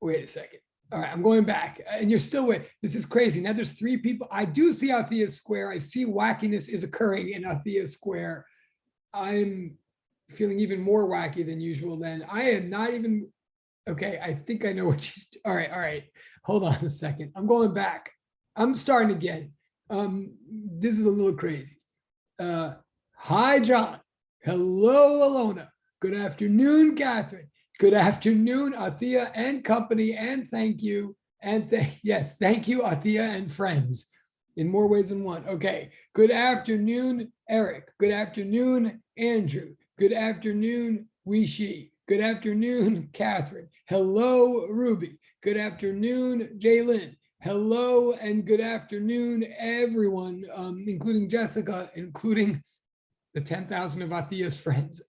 Wait a second. All right, I'm going back, and you're still with. This is crazy. Now there's 3 people. I do see Althea's square. I see wackiness is occurring in Althea's square. I'm feeling even more wacky than usual. Then I am not even. Okay, I think I know what she's. All right. Hold on a second. I'm going back. I'm starting again. This is a little crazy. Hi, John. Hello, Alona. Good afternoon, Catherine. Good afternoon, Althea and company, and thank you. And yes, thank you, Althea and friends, in more ways than one. Okay. Good afternoon, Eric. Good afternoon, Andrew. Good afternoon, Weishi. Good afternoon, Catherine. Hello, Ruby. Good afternoon, Jaylyn. Hello and good afternoon, everyone, including Jessica, including the 10,000 of Althea's friends.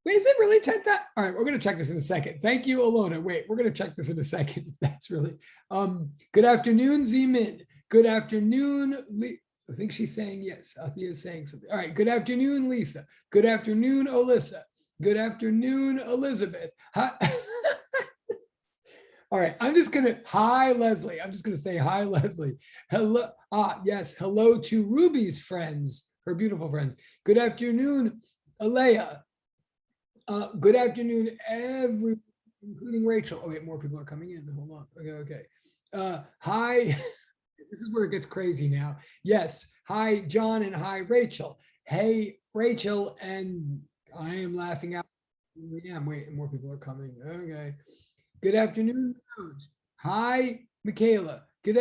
Wait, is it really 10,000? All right, we're going to check this in a second. Thank you, Alona. Wait, we're going to check this in a second. If that's really. Good afternoon, Z-Min. Good afternoon, I think she's saying yes. Althea is saying something. All right, good afternoon, Lisa. Good afternoon, Alyssa. Good afternoon, Elizabeth. Hi. All right, I'm just going to, hi, Leslie. I'm just going to say hi, Leslie. Hello. Yes, hello to Ruby's friends, her beautiful friends. Good afternoon, Alea. Good afternoon, everyone, including Rachel. Oh, wait, more people are coming in. Hold on. Okay. Hi. This is where it gets crazy now. Yes. Hi, John, and hi, Rachel. Hey, Rachel, and I am laughing out. Yeah, wait, more people are coming. Okay. Good afternoon, Rose. Hi, Michaela. Good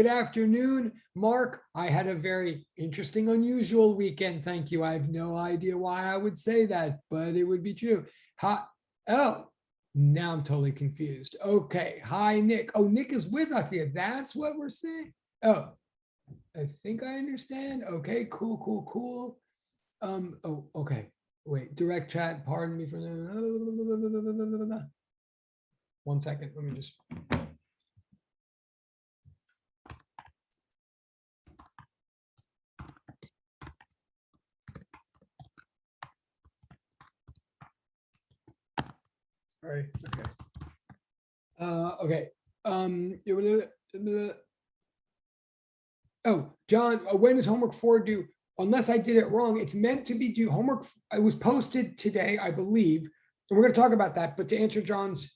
afternoon, Mark. I had a very interesting, unusual weekend. Thank you. I have no idea why I would say that, but it would be true. Hi. Oh, now I'm totally confused. Okay. Hi, Nick. Oh, Nick is with us here. That's what we're saying. Oh, I think I understand. Okay, cool. Oh, okay. Wait, direct chat. Pardon me for 1 second. Let me just. All right. Okay. Oh, John, when is homework 4 due? Unless I did it wrong, it's meant to be due. Homework, it was posted today, I believe. And we're going to talk about that. But to answer John's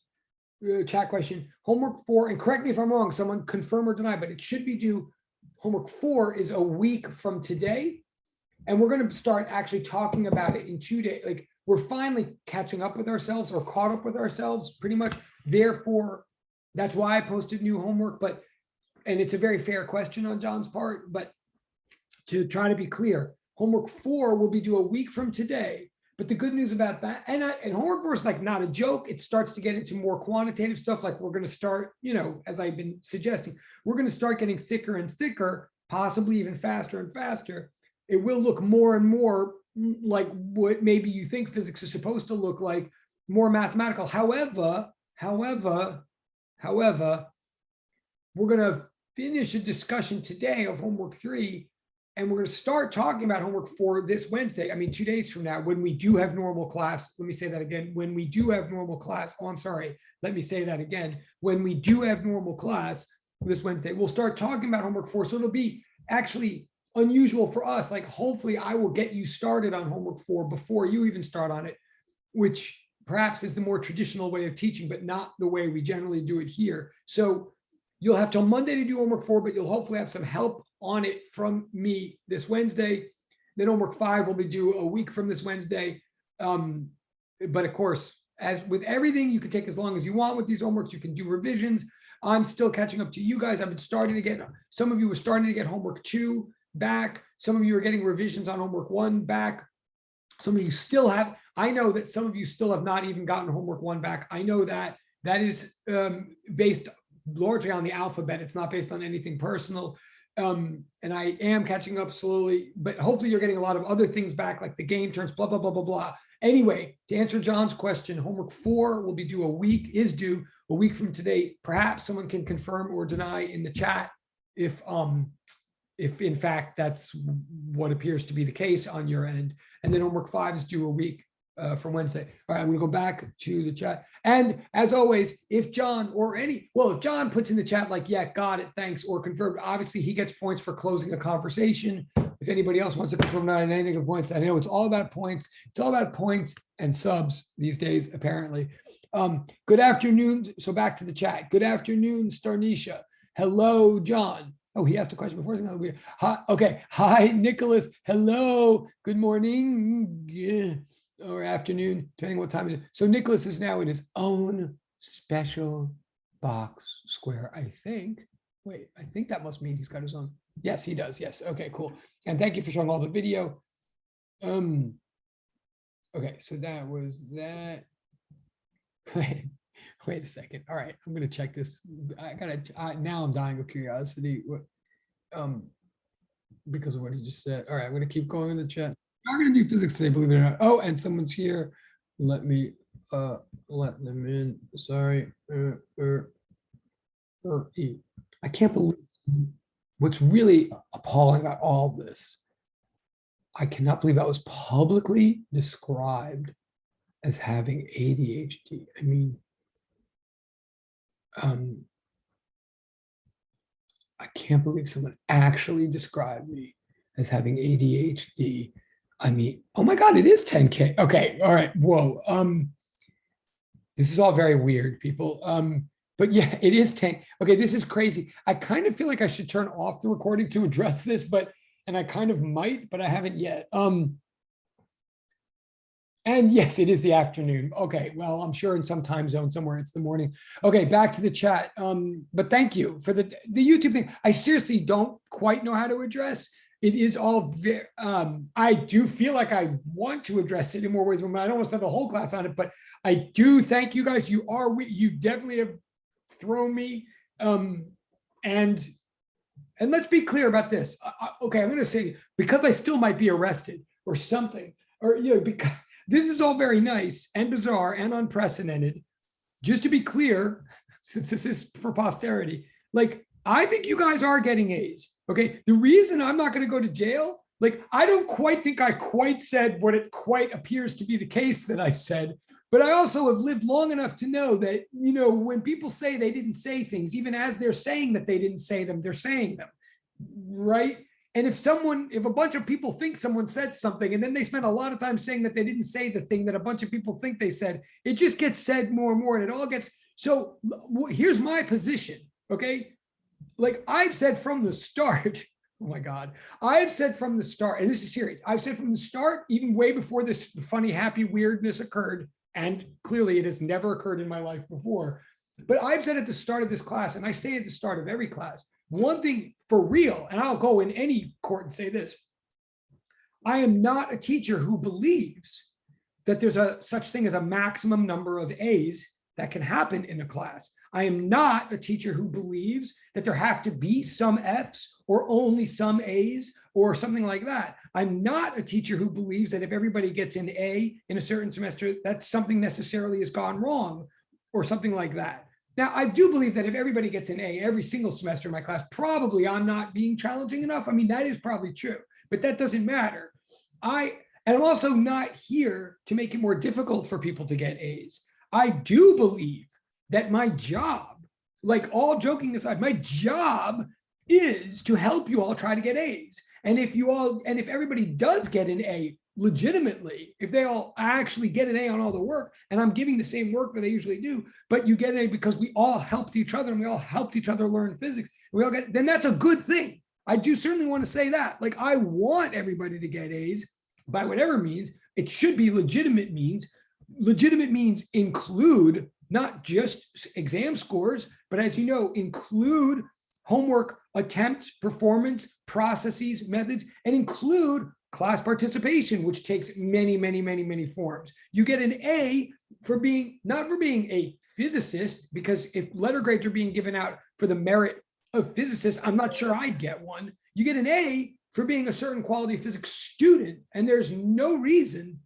chat question, homework 4, and correct me if I'm wrong, someone confirm or deny, but it should be due. Homework 4 is a week from today. And we're going to start actually talking about it in 2 days. Like, we're finally catching up with ourselves, or caught up with ourselves pretty much. Therefore, that's why I posted new homework. And it's a very fair question on John's part, but to try to be clear, homework 4 will be due a week from today. But the good news about that, and homework 4 is like not a joke. It starts to get into more quantitative stuff. Like, we're going to start, as I've been suggesting, we're going to start getting thicker and thicker, possibly even faster and faster. It will look more and more like what maybe you think physics is supposed to look like, more mathematical. However, we're going to finish a discussion today of homework 3, and we're going to start talking about homework 4 this Wednesday. I mean, 2 days from now, when we do have normal class. Let me say that again. When we do have normal class. Oh, I'm sorry. Let me say that again. When we do have normal class this Wednesday, we'll start talking about homework 4. So it'll be actually unusual for us. Like, hopefully I will get you started on homework 4 before you even start on it, which perhaps is the more traditional way of teaching, but not the way we generally do it here. So you'll have till Monday to do homework 4, but you'll hopefully have some help on it from me this Wednesday. Then homework 5 will be due a week from this Wednesday. But of course, as with everything, you can take as long as you want with these homeworks. You can do revisions. I'm still catching up to you guys. I've been starting to get, some of you were starting to get homework 2 back. Some of you are getting revisions on homework 1 back. Some of you still have, I know that some of you still have not even gotten homework 1 back. I know that is based largely on the alphabet. It's not based on anything personal. And I am catching up slowly, but hopefully you're getting a lot of other things back, like the game turns, blah, blah, blah, blah, blah. Anyway, to answer John's question, homework 4 will be due a week from today. Perhaps someone can confirm or deny in the chat if in fact that's what appears to be the case on your end. And then homework 5 is due a week for Wednesday. All right, I'm gonna go back to the chat. And as always, if John if John puts in the chat like, yeah, got it, thanks, or confirmed, obviously he gets points for closing a conversation. If anybody else wants to confirm not anything of points, I know it's all about points. It's all about points and subs these days, apparently. Good afternoon. So back to the chat. Good afternoon, Starnisha. Hello, John. Oh, he asked a question before. Hi, okay. Hi, Nicholas. Hello. Good morning. Yeah. Or afternoon, depending what time it is. So Nicholas is now in his own special box square, I think. Wait, I think that must mean he's got his own. Yes, he does. Yes. Okay, cool. And thank you for showing all the video. Okay, so that was that. Wait a second. All right, I'm gonna check this. Now I'm dying of curiosity. Because of what he just said. All right, I'm gonna keep going in the chat. I'm not gonna do physics today, believe it or not. Oh, and someone's here. Let me let them in. Sorry. I can't believe what's really appalling about all this. I cannot believe I was publicly described as having ADHD. I mean, I can't believe someone actually described me as having ADHD. I mean, oh my God, it is 10K. Okay, all right, whoa. This is all very weird, people. But yeah, it is 10. Okay, this is crazy. I kind of feel like I should turn off the recording to address this, and I kind of might, but I haven't yet. And yes, it is the afternoon. Okay, well, I'm sure in some time zone somewhere it's the morning. Okay, back to the chat. But thank you for the YouTube thing. I seriously don't quite know how to address. It is all very, I do feel like I want to address it in more ways. I don't want to spend the whole class on it, but I do thank you guys. You definitely have thrown me. And let's be clear about this. Okay, I'm going to say, because I still might be arrested or something, or, because this is all very nice and bizarre and unprecedented. Just to be clear, since this is for posterity, like, I think you guys are getting A's. Okay. The reason I'm not going to go to jail, like, I don't quite think I quite said what it quite appears to be the case that I said, but I also have lived long enough to know that, when people say they didn't say things, even as they're saying that they didn't say them, they're saying them, right? And if a bunch of people think someone said something, and then they spend a lot of time saying that they didn't say the thing that a bunch of people think they said, it just gets said more and more, and it all gets, so here's my position, okay? Like, I've said from the start, oh my God, I've said from the start, and this is serious, I've said from the start, even way before this funny, happy weirdness occurred, and clearly it has never occurred in my life before, but I've said at the start of this class, and I stay at the start of every class, one thing for real, and I'll go in any court and say this, I am not a teacher who believes that there's such thing as a maximum number of A's that can happen in a class. I am not a teacher who believes that there have to be some F's or only some A's or something like that. I'm not a teacher who believes that if everybody gets an A in a certain semester, that something necessarily has gone wrong or something like that. Now, I do believe that if everybody gets an A every single semester in my class, probably I'm not being challenging enough. I mean, that is probably true, but that doesn't matter. And I'm also not here to make it more difficult for people to get A's. I do believe that my job, like, all joking aside, my job is to help you all try to get A's. And if everybody does get an A legitimately, if they all actually get an A on all the work, and I'm giving the same work that I usually do, but you get an A because we all helped each other and we all helped each other learn physics, then that's a good thing. I do certainly want to say that. Like, I want everybody to get A's by whatever means. It should be legitimate means. Legitimate means include not just exam scores, but, as you know, include homework attempts, performance, processes, methods, and include class participation, which takes many, many, many, many forms. You get an A for not for being a physicist, because if letter grades are being given out for the merit of physicists, I'm not sure I'd get one. You get an A for being a certain quality physics student, and there's no reason,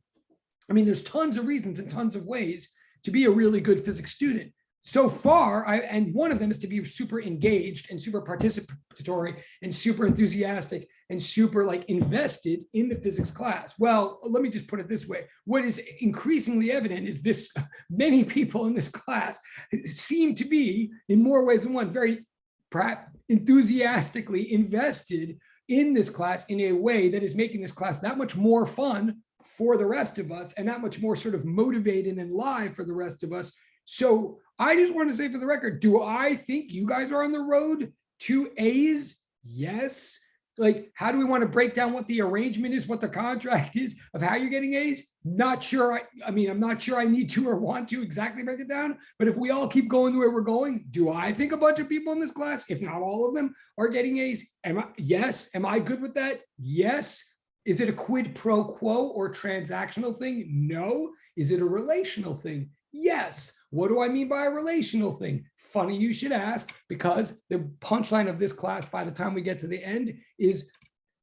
I mean, there's tons of reasons and tons of ways to be a really good physics student. so far, and one of them is to be super engaged and super participatory and super enthusiastic and super like invested in the physics class. Well, let me just put it this way. What is increasingly evident is this: many people in this class seem to be, in more ways than one, very perhaps enthusiastically invested in this class in a way that is making this class that much more fun for the rest of us and that much more sort of motivated and live for the rest of us. So I just want to say for the record, do I think you guys are on the road to A's? Yes. Like, how do we want to break down what the arrangement is, what the contract is of how you're getting A's? Not sure. I mean, I'm not sure I need to or want to exactly break it down, but if we all keep going the way we're going, do I think a bunch of people in this class, if not all of them, are getting A's? Yes. Am I good with that? Yes. Is it a quid pro quo or transactional thing? No. Is it a relational thing? Yes. What do I mean by a relational thing? Funny you should ask, because the punchline of this class by the time we get to the end is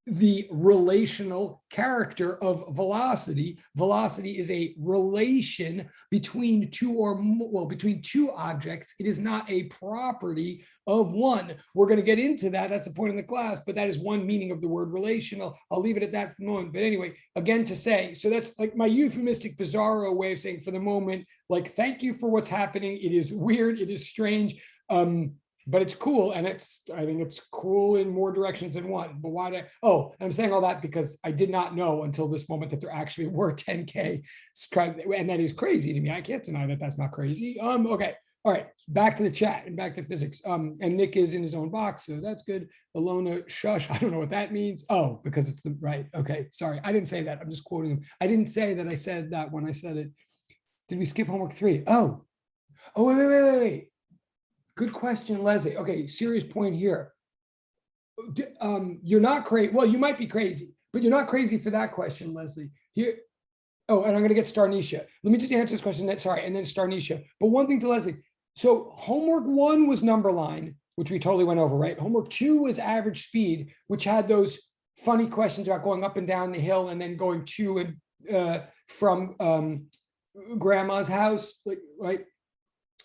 the relational character of velocity. Velocity is a relation between two or more, well, between two objects. It is not a property of one. We're going to get into that. That's the point of the class, but that is one meaning of the word relational. I'll leave it at that for the moment. But anyway, again, to say, so that's like my euphemistic bizarro way of saying for the moment, like, thank you for what's happening. It is weird. It is strange. But it's cool, and I think it's cool in more directions than one. But why and I'm saying all that because I did not know until this moment that there actually were 10K subscribed, and that is crazy to me. I can't deny that that's not crazy. Okay, all right, back to the chat and back to physics. And Nick is in his own box, so that's good. Alona, shush, I don't know what that means. Oh, because it's the right. Okay, sorry, I didn't say that. I'm just quoting him. I didn't say that I said that when I said it. Did we skip homework 3? Oh, wait. Good question, Leslie. Okay, serious point here. You're not crazy. Well, you might be crazy, but you're not crazy for that question, Leslie. Here. Oh, and I'm going to get Starnisha. Let me just answer this question. Sorry, and then Starnisha. But one thing to Leslie. So homework 1 was number line, which we totally went over, right? Homework 2 was average speed, which had those funny questions about going up and down the hill and then going to and from grandma's house, like, right?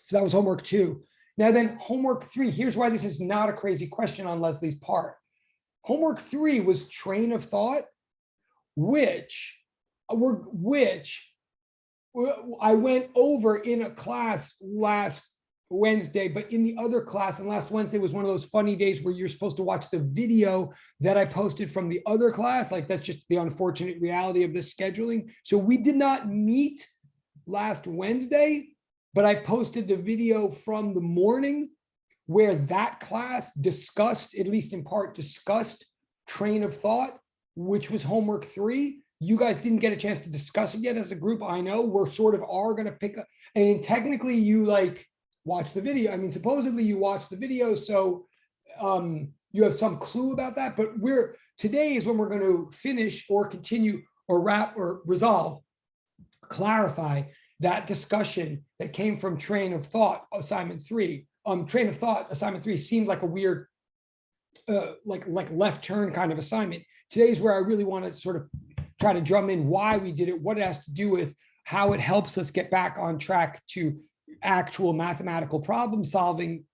So that was homework 2. Now then, homework 3, here's why this is not a crazy question on Leslie's part. Homework 3 was train of thought, which I went over in a class last Wednesday, but in the other class, and last Wednesday was one of those funny days where you're supposed to watch the video that I posted from the other class. Like, that's just the unfortunate reality of this scheduling. So we did not meet last Wednesday, but I posted the video from the morning where that class discussed, at least in part, discussed train of thought, which was homework 3. You guys didn't get a chance to discuss it yet as a group. I know we're sort of are going to pick up, and technically you like watch the video. I mean, supposedly you watch the video, so you have some clue about that, but today is when we're going to finish or continue or wrap or resolve, clarify that discussion that came from train of thought assignment 3. Train of thought assignment 3 seemed like a weird like left turn kind of assignment. Today's where I really want to sort of try to drum in why we did it, what it has to do with, how it helps us get back on track to actual mathematical problem solving,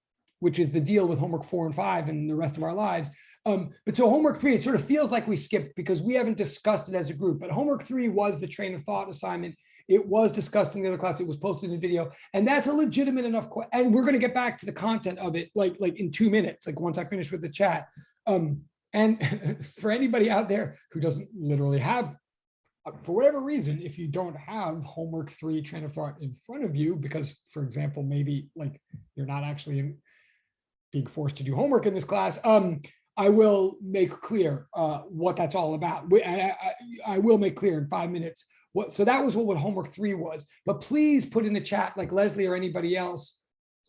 which is the deal with homework 4 and 5 and the rest of our lives. But so homework 3, it sort of feels like we skipped because we haven't discussed it as a group, but homework 3 was the train of thought assignment. It was discussed in the other class. It was posted in video, and that's a legitimate enough question. And we're going to get back to the content of it like in 2 minutes, like once I finish with the chat. And for anybody out there who doesn't literally have, for whatever reason, if you don't have homework 3 train of thought in front of you, because, for example, maybe like you're not actually being forced to do homework in this class, I will make clear what that's all about. I will make clear in 5 minutes. So that was what homework 3 was. But please put in the chat, like Leslie or anybody else,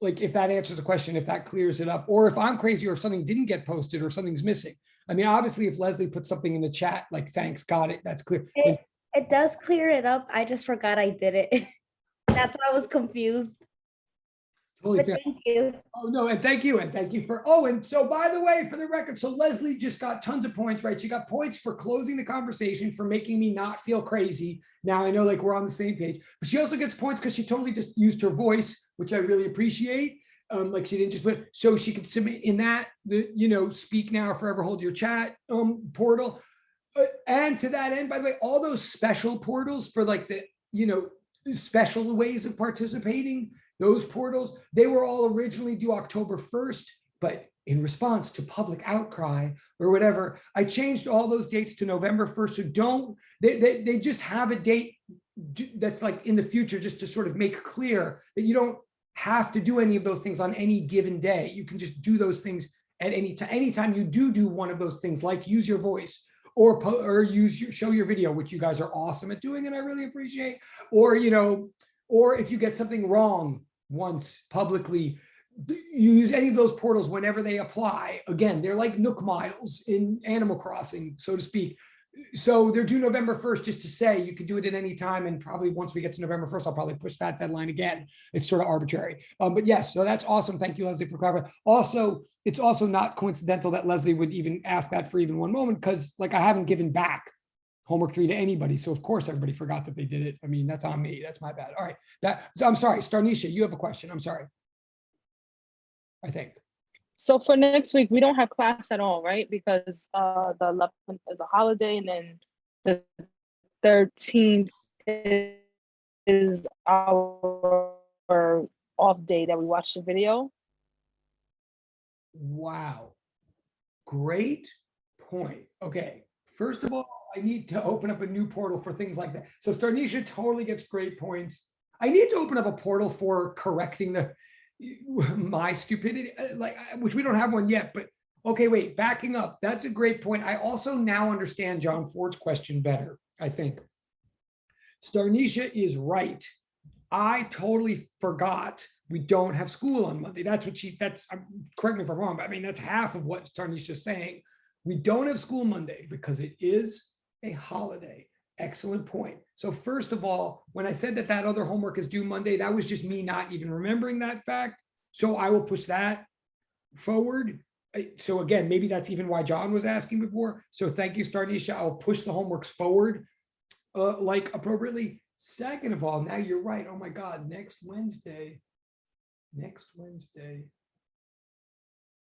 like if that answers the question, if that clears it up, or if I'm crazy or if something didn't get posted or something's missing. I mean, obviously, if Leslie put something in the chat, like, thanks, got it, that's clear. It does clear it up. I just forgot I did it. That's why I was confused. Totally But fair. thank you. Oh, no, and thank you. And thank you for, oh, and so by the way, for the record, so Leslie just got tons of points, right? She got points for closing the conversation, for making me not feel crazy. Now I know like we're on the same page, but she also gets points because she totally just used her voice, which I really appreciate. Like she didn't just put, so she could submit in that, speak now or forever hold your chat portal. And to that end, by the way, all those special portals for like the, special ways of participating, those portals, they were all originally due October 1st, but in response to public outcry or whatever, I changed all those dates to November 1st. So they just have a date that's like in the future, just to sort of make clear that you don't have to do any of those things on any given day. You can just do those things at any time. Anytime you do one of those things, like use your voice or show your video, which you guys are awesome at doing and I really appreciate, or if you get something wrong once publicly, you use any of those portals whenever they apply. Again, they're like Nook miles in Animal Crossing, so to speak. So they're due November 1st, just to say you could do it at any time. And probably once we get to November 1st, I'll probably push that deadline again. It's sort of arbitrary. But yes, so that's awesome. Thank you, Leslie, for clarifying. Also, it's also not coincidental that Leslie would even ask that for even one moment, because like I haven't given back homework 3 to anybody. So of course everybody forgot that they did it. I mean, that's on me. That's my bad. All right. So I'm sorry, Starnisha, you have a question. I'm sorry. I think. So for next week, we don't have class at all, right? Because the 11th is a holiday, and then the 13th is our off day that we watch the video. Wow. Great point. Okay. First of all, I need to open up a new portal for things like that. So Starnisha totally gets great points. I need to open up a portal for correcting my stupidity, which we don't have one yet, but okay, wait, backing up. That's a great point. I also now understand John Ford's question better, I think. Starnisha is right. I totally forgot we don't have school on Monday. That's what correct me if I'm wrong, but I mean, that's half of what Starnisha's saying. We don't have school Monday because it is a holiday. Excellent point. So first of all, when I said that other homework is due Monday, that was just me not even remembering that fact. So I will push that forward. So again, maybe that's even why John was asking before. So thank you, Starnisha. I'll push the homeworks forward like appropriately. Second of all, now you're right. Oh my God, next Wednesday,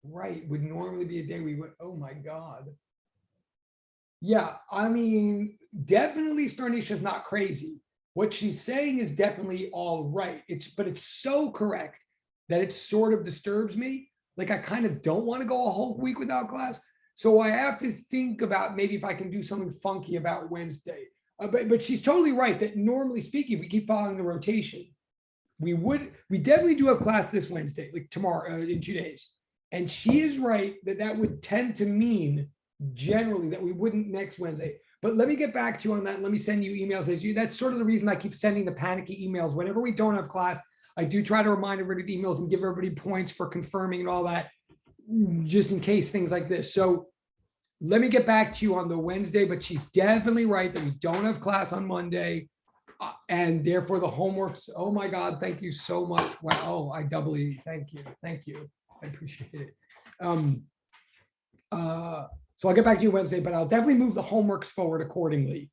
right, would normally be a day we went, oh my God. Yeah, I mean, definitely Starnisha's not crazy. What she's saying is definitely all right. But it's so correct that it sort of disturbs me. Like I kind of don't want to go a whole week without class. So I have to think about maybe if I can do something funky about Wednesday. But she's totally right that normally speaking, we keep following the rotation. We definitely do have class this Wednesday, like tomorrow, in 2 days. And she is right that would tend to mean generally that we wouldn't next Wednesday. But let me get back to you on that. Let me send you emails as you. That's sort of the reason I keep sending the panicky emails. Whenever we don't have class, I do try to remind everybody of emails and give everybody points for confirming and all that, just in case things like this. So let me get back to you on the Wednesday, but she's definitely right that we don't have class on Monday. And therefore the homeworks, oh my God, thank you so much. Wow, I doubly thank you. Thank you. I appreciate it. So I'll get back to you Wednesday, but I'll definitely move the homeworks forward accordingly,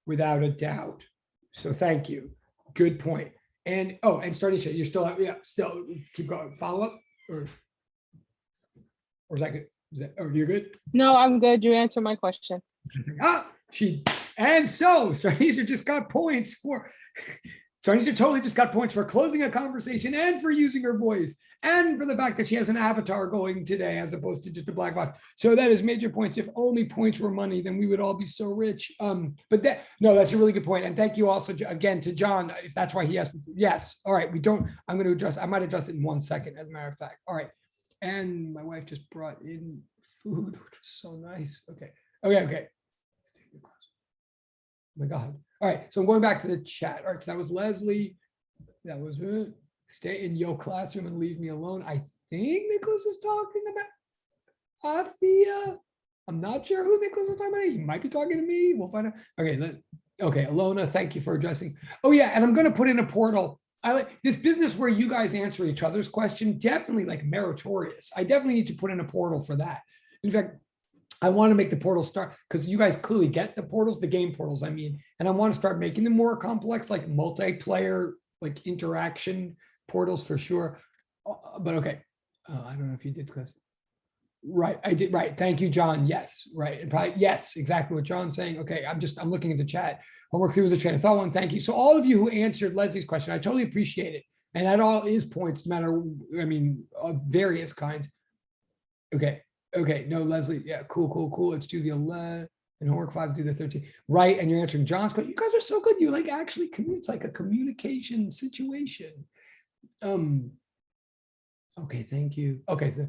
without a doubt. So thank you. Good point. And Starnisha, you're still still keep going. Follow up, or is that good? You're good? No, I'm good. You answered my question. Starnisha just got points for. Starnisha totally just got points for closing a conversation and for using her voice and for the fact that she has an avatar going today as opposed to just a black box. So that is major points. If only points were money, then we would all be so rich. But that's a really good point. And thank you also again to John, if that's why he asked. Yes. All right. I'm going to adjust. I might adjust it in 1 second, as a matter of fact. All right. And my wife just brought in food, which was so nice. Okay. Stay in class. Oh my God. All right, so I'm going back to the chat. All right, so that was Leslie. That was stay in your classroom and leave me alone. I think Nicholas is talking about Athea. I'm not sure who Nicholas is talking about. He might be talking to me. We'll find out. Okay, Alona, thank you for addressing. Oh yeah, and I'm going to put in a portal I like this business where you guys answer each other's question, definitely like meritorious. I definitely need to put in a portal for that. In fact, I want to make the portal start because you guys clearly get the portals, the game portals, I mean, and I want to start making them more complex, like multiplayer, like interaction portals for sure. But okay, I don't know if you did, Chris. Right, I did. Right, thank you, John. Yes, right, and probably yes, exactly what John's saying. Okay, I'm looking at the chat. Homework 3 was a train of thought one. Thank you. So all of you who answered Leslie's question, I totally appreciate it, and that all is points, no matter, I mean, of various kinds. Okay. Okay. No, Leslie. Yeah. Cool. Let's do the 11 and homework 5, do the 13. Right. And you're answering John's question. You guys are so good. You like actually it's like a communication situation. Okay. Thank you. Okay. So.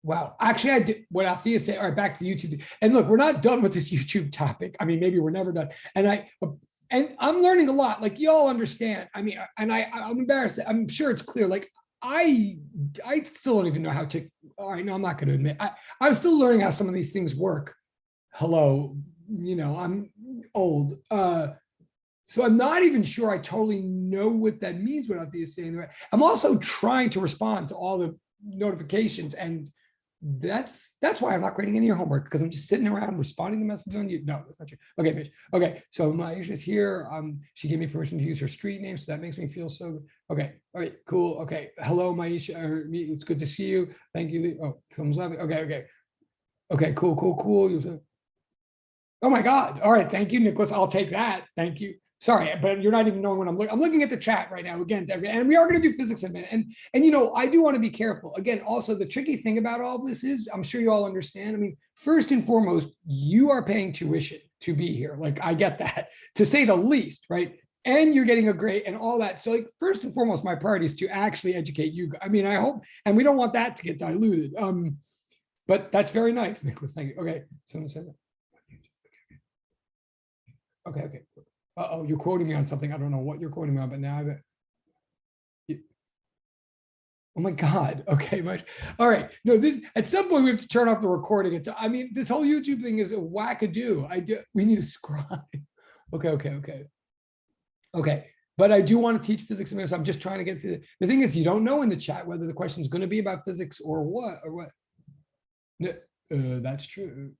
Wow. Actually, I did what Althea said. All right. Back to YouTube. And look, we're not done with this YouTube topic. I mean, maybe we're never done. And I'm learning a lot. Like you all understand. I mean, and I'm embarrassed. I'm sure it's clear. Like I still don't even know how to. All right, no, I'm not going to admit. I'm still learning how some of these things work. Hello, I'm old, so I'm not even sure I totally know what that means. What Althea is saying. I'm also trying to respond to all the notifications, and that's why I'm not grading any of your homework, because I'm just sitting around responding to messages on you. No, that's not true. Okay, Mitch. Okay, so Maisha is here. She gave me permission to use her street name, so that makes me feel so good. Okay, all right, cool. Okay, hello, Maisha. It's good to see you. Thank you. Oh, someone's laughing. Okay, cool. Oh my God. All right, thank you, Nicholas. I'll take that. Thank you. Sorry, but you're not even knowing what I'm looking. I'm looking at the chat right now again, and we are going to do physics in a minute. And I do want to be careful. Again, also the tricky thing about all of this is, I'm sure you all understand. I mean, first and foremost, you are paying tuition to be here. Like I get that, to say the least, right? And you're getting a grade and all that. So like first and foremost, my priority is to actually educate you. I mean, I hope, and we don't want that to get diluted. But that's very nice, Nicholas. Thank you. Okay, someone said that. Okay. Uh-oh, you're quoting me on something. I don't know what you're quoting me on, but now oh my God. Okay, much. All right. No, this at some point we have to turn off the recording. I mean, this whole YouTube thing is a wackadoo. We need a scribe. Okay. But I do want to teach physics in a minute, so I'm just trying to get to the thing is you don't know in the chat whether the question is going to be about physics or what. No, that's true.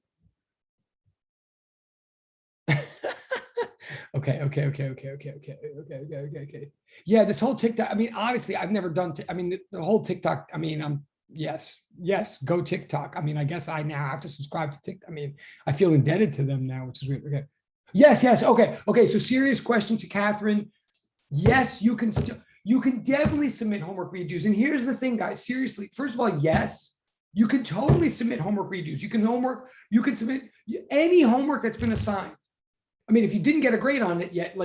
Okay. Yeah, this whole TikTok. I mean, obviously, I've never done. I mean, the whole TikTok. I mean, yes, go TikTok. I mean, I guess I now have to subscribe to TikTok. I mean, I feel indebted to them now, which is weird. Okay. Yes. Okay. So, serious question to Catherine. Yes, you can definitely submit homework redos. And here's the thing, guys. Seriously, first of all, yes, you can totally submit homework redos. You can submit any homework that's been assigned. I mean, if you didn't get a grade on it yet,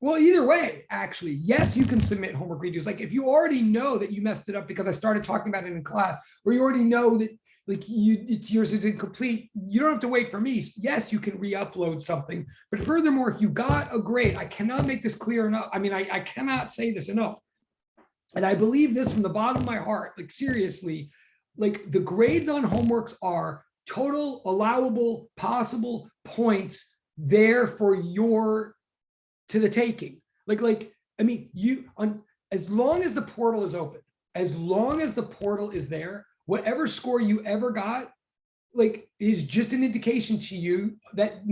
well, either way, actually, yes, you can submit homework redos. Like if you already know that you messed it up because I started talking about it in class, or you already know that yours is incomplete, you don't have to wait for me. Yes, you can re-upload something. But furthermore, if you got a grade, I cannot make this clear enough. I mean, I cannot say this enough. And I believe this from the bottom of my heart, like seriously, like the grades on homeworks are total allowable possible points there for your to the taking. I mean, as long as the portal is open, as long as the portal is there, whatever score you ever got, is just an indication to you that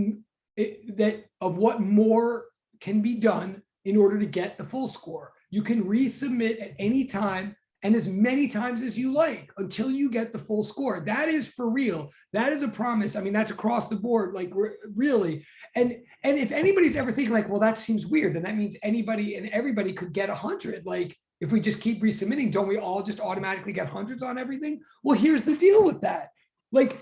of what more can be done in order to get the full score. You can resubmit at any time and as many times as you like until you get the full score. That is for real. That is a promise. I mean, that's across the board, really. And if anybody's ever thinking well, that seems weird, then that means anybody and everybody could get 100. If we just keep resubmitting, don't we all just automatically get hundreds on everything? Well, here's the deal with that.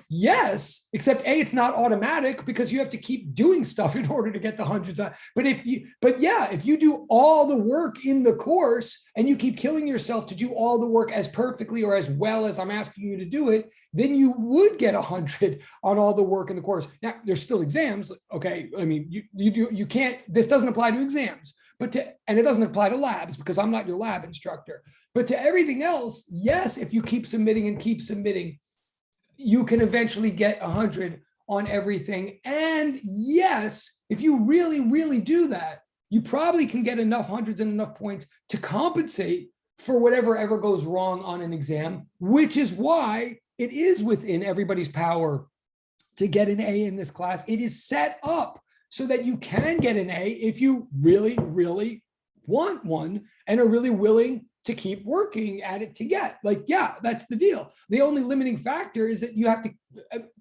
Yes, except it's not automatic because you have to keep doing stuff in order to get the hundreds on. But if you do all the work in the course and you keep killing yourself to do all the work as perfectly or as well as I'm asking you to do it, then you would get 100 on all the work in the course. Now, there's still exams. Okay. I mean, you can't, this doesn't apply to exams, and it doesn't apply to labs because I'm not your lab instructor, but to everything else, yes, if you keep submitting, you can eventually get 100 on everything. And yes, If you really, really do that, you probably can get enough hundreds and enough points to compensate for whatever ever goes wrong on an exam, which is why it is within everybody's power to get an A in this class. It is set up so that you can get an A if you really, really want one and are really willing to keep working at it to get. Like, yeah, that's the deal. The only limiting factor is that you have to,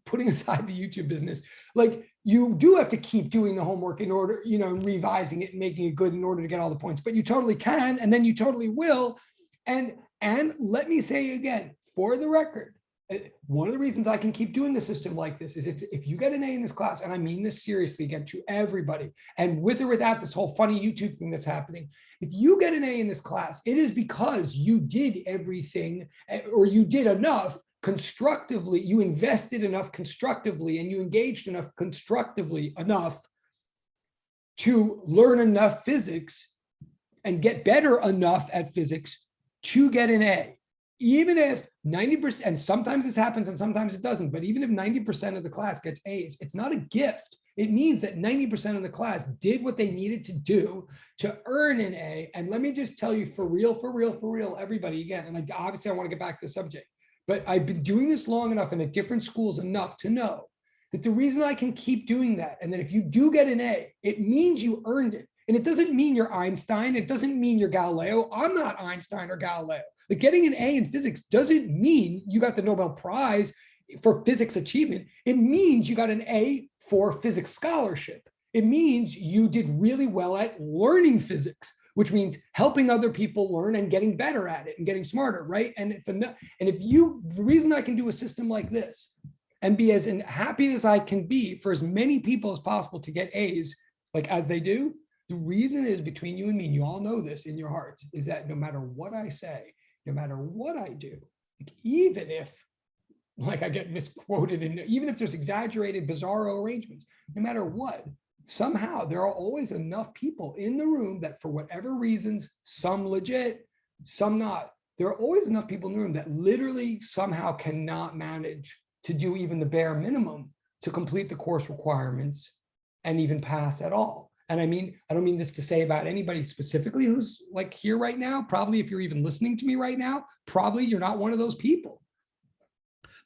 putting aside the YouTube business, like you do have to keep doing the homework in order, you know, revising it and making it good in order to get all the points, but you totally can, and then you totally will. And let me say again, for the record, one of the reasons I can keep doing a system like this is if you get an A in this class, and I mean this seriously again to everybody, and with or without this whole funny YouTube thing that's happening, if you get an A in this class, it is because you did everything, or you did enough constructively, you invested enough constructively, and you engaged enough constructively enough to learn enough physics and get better enough at physics to get an A. Even if 90%, and sometimes this happens and sometimes it doesn't, but even if 90% of the class gets A's, it's not a gift. It means that 90% of the class did what they needed to do to earn an A. And let me just tell you, for real, everybody, again, and obviously I want to get back to the subject, but I've been doing this long enough and at different schools enough to know that the reason I can keep doing that, and that if you do get an A, it means you earned it. And it doesn't mean you're Einstein. It doesn't mean you're Galileo. I'm not Einstein or Galileo. Like, getting an A in physics doesn't mean you got the Nobel Prize for physics achievement. It means you got an A for physics scholarship. It means you did really well at learning physics, which means helping other people learn and getting better at it and getting smarter, right? The reason I can do a system like this and be as happy as I can be for as many people as possible to get A's, like as they do, the reason is, between you and me, and you all know this in your hearts, is that no matter what I say, no matter what I do, like, even if like I get misquoted, and even if there's exaggerated, bizarro arrangements, no matter what, somehow there are always enough people in the room that, for whatever reasons, some legit, some not, there are always enough people in the room that literally somehow cannot manage to do even the bare minimum to complete the course requirements and even pass at all. And I don't mean this to say about anybody specifically who's like here right now. Probably if you're even listening to me right now, probably you're not one of those people.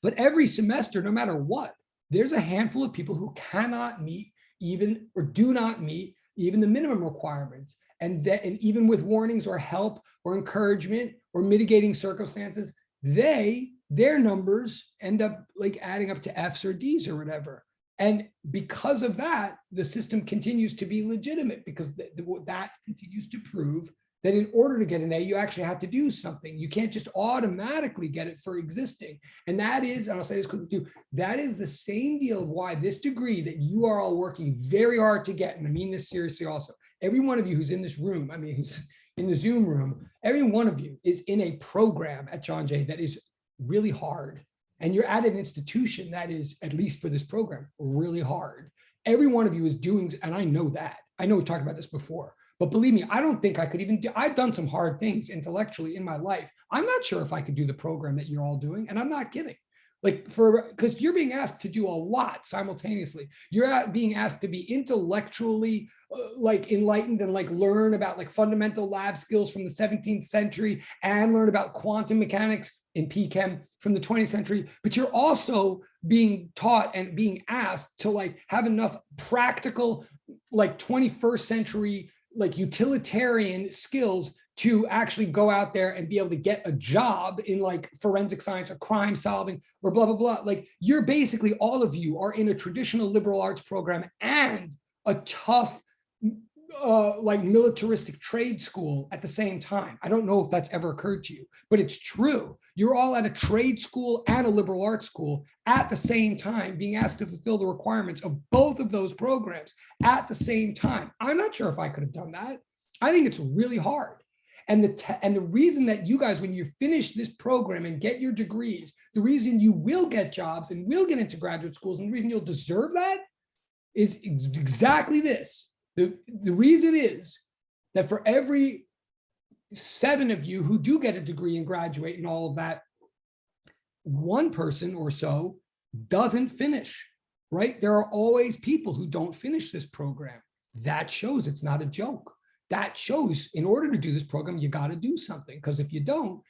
But every semester, no matter what, there's a handful of people who cannot meet even, or do not meet even, the minimum requirements. And even with warnings or help or encouragement or mitigating circumstances, their numbers end up like adding up to F's or D's or whatever. And because of that, the system continues to be legitimate, because that continues to prove that in order to get an A, you actually have to do something. You can't just automatically get it for existing. And that is, and I'll say this quickly too, that is the same deal of why this degree that you are all working very hard to get, and I mean this seriously also, every one of you who's in this room, I mean, who's in the Zoom room, every one of you is in a program at John Jay that is really hard. And you're at an institution that is, at least for this program, really hard. Every one of you is doing, and I know that. I know we've talked about this before, but believe me, I don't think I could even do, I've done some hard things intellectually in my life. I'm not sure if I could do the program that you're all doing, and I'm not kidding. Like, because you're being asked to do a lot simultaneously. You're being asked to be intellectually like enlightened and like learn about like fundamental lab skills from the 17th century and learn about quantum mechanics in PChem from the 20th century, but you're also being taught and being asked to like have enough practical, like 21st century, like utilitarian skills to actually go out there and be able to get a job in like forensic science or crime solving or blah, blah, blah. Like, you're basically, all of you are in a traditional liberal arts program and a tough, like militaristic trade school at the same time. I don't know if that's ever occurred to you, but it's true. You're all at a trade school and a liberal arts school at the same time, being asked to fulfill the requirements of both of those programs at the same time. I'm not sure if I could have done that. I think it's really hard. And the reason that you guys, when you finish this program and get your degrees, the reason you will get jobs and will get into graduate schools, and the reason you'll deserve that is exactly this. The reason is that for every 7 of you who do get a degree and graduate and all of that, one person or so doesn't finish. right? There are always people who don't finish this program. That shows it's not a joke. That shows in order to do this program, you got to do something, because if you don't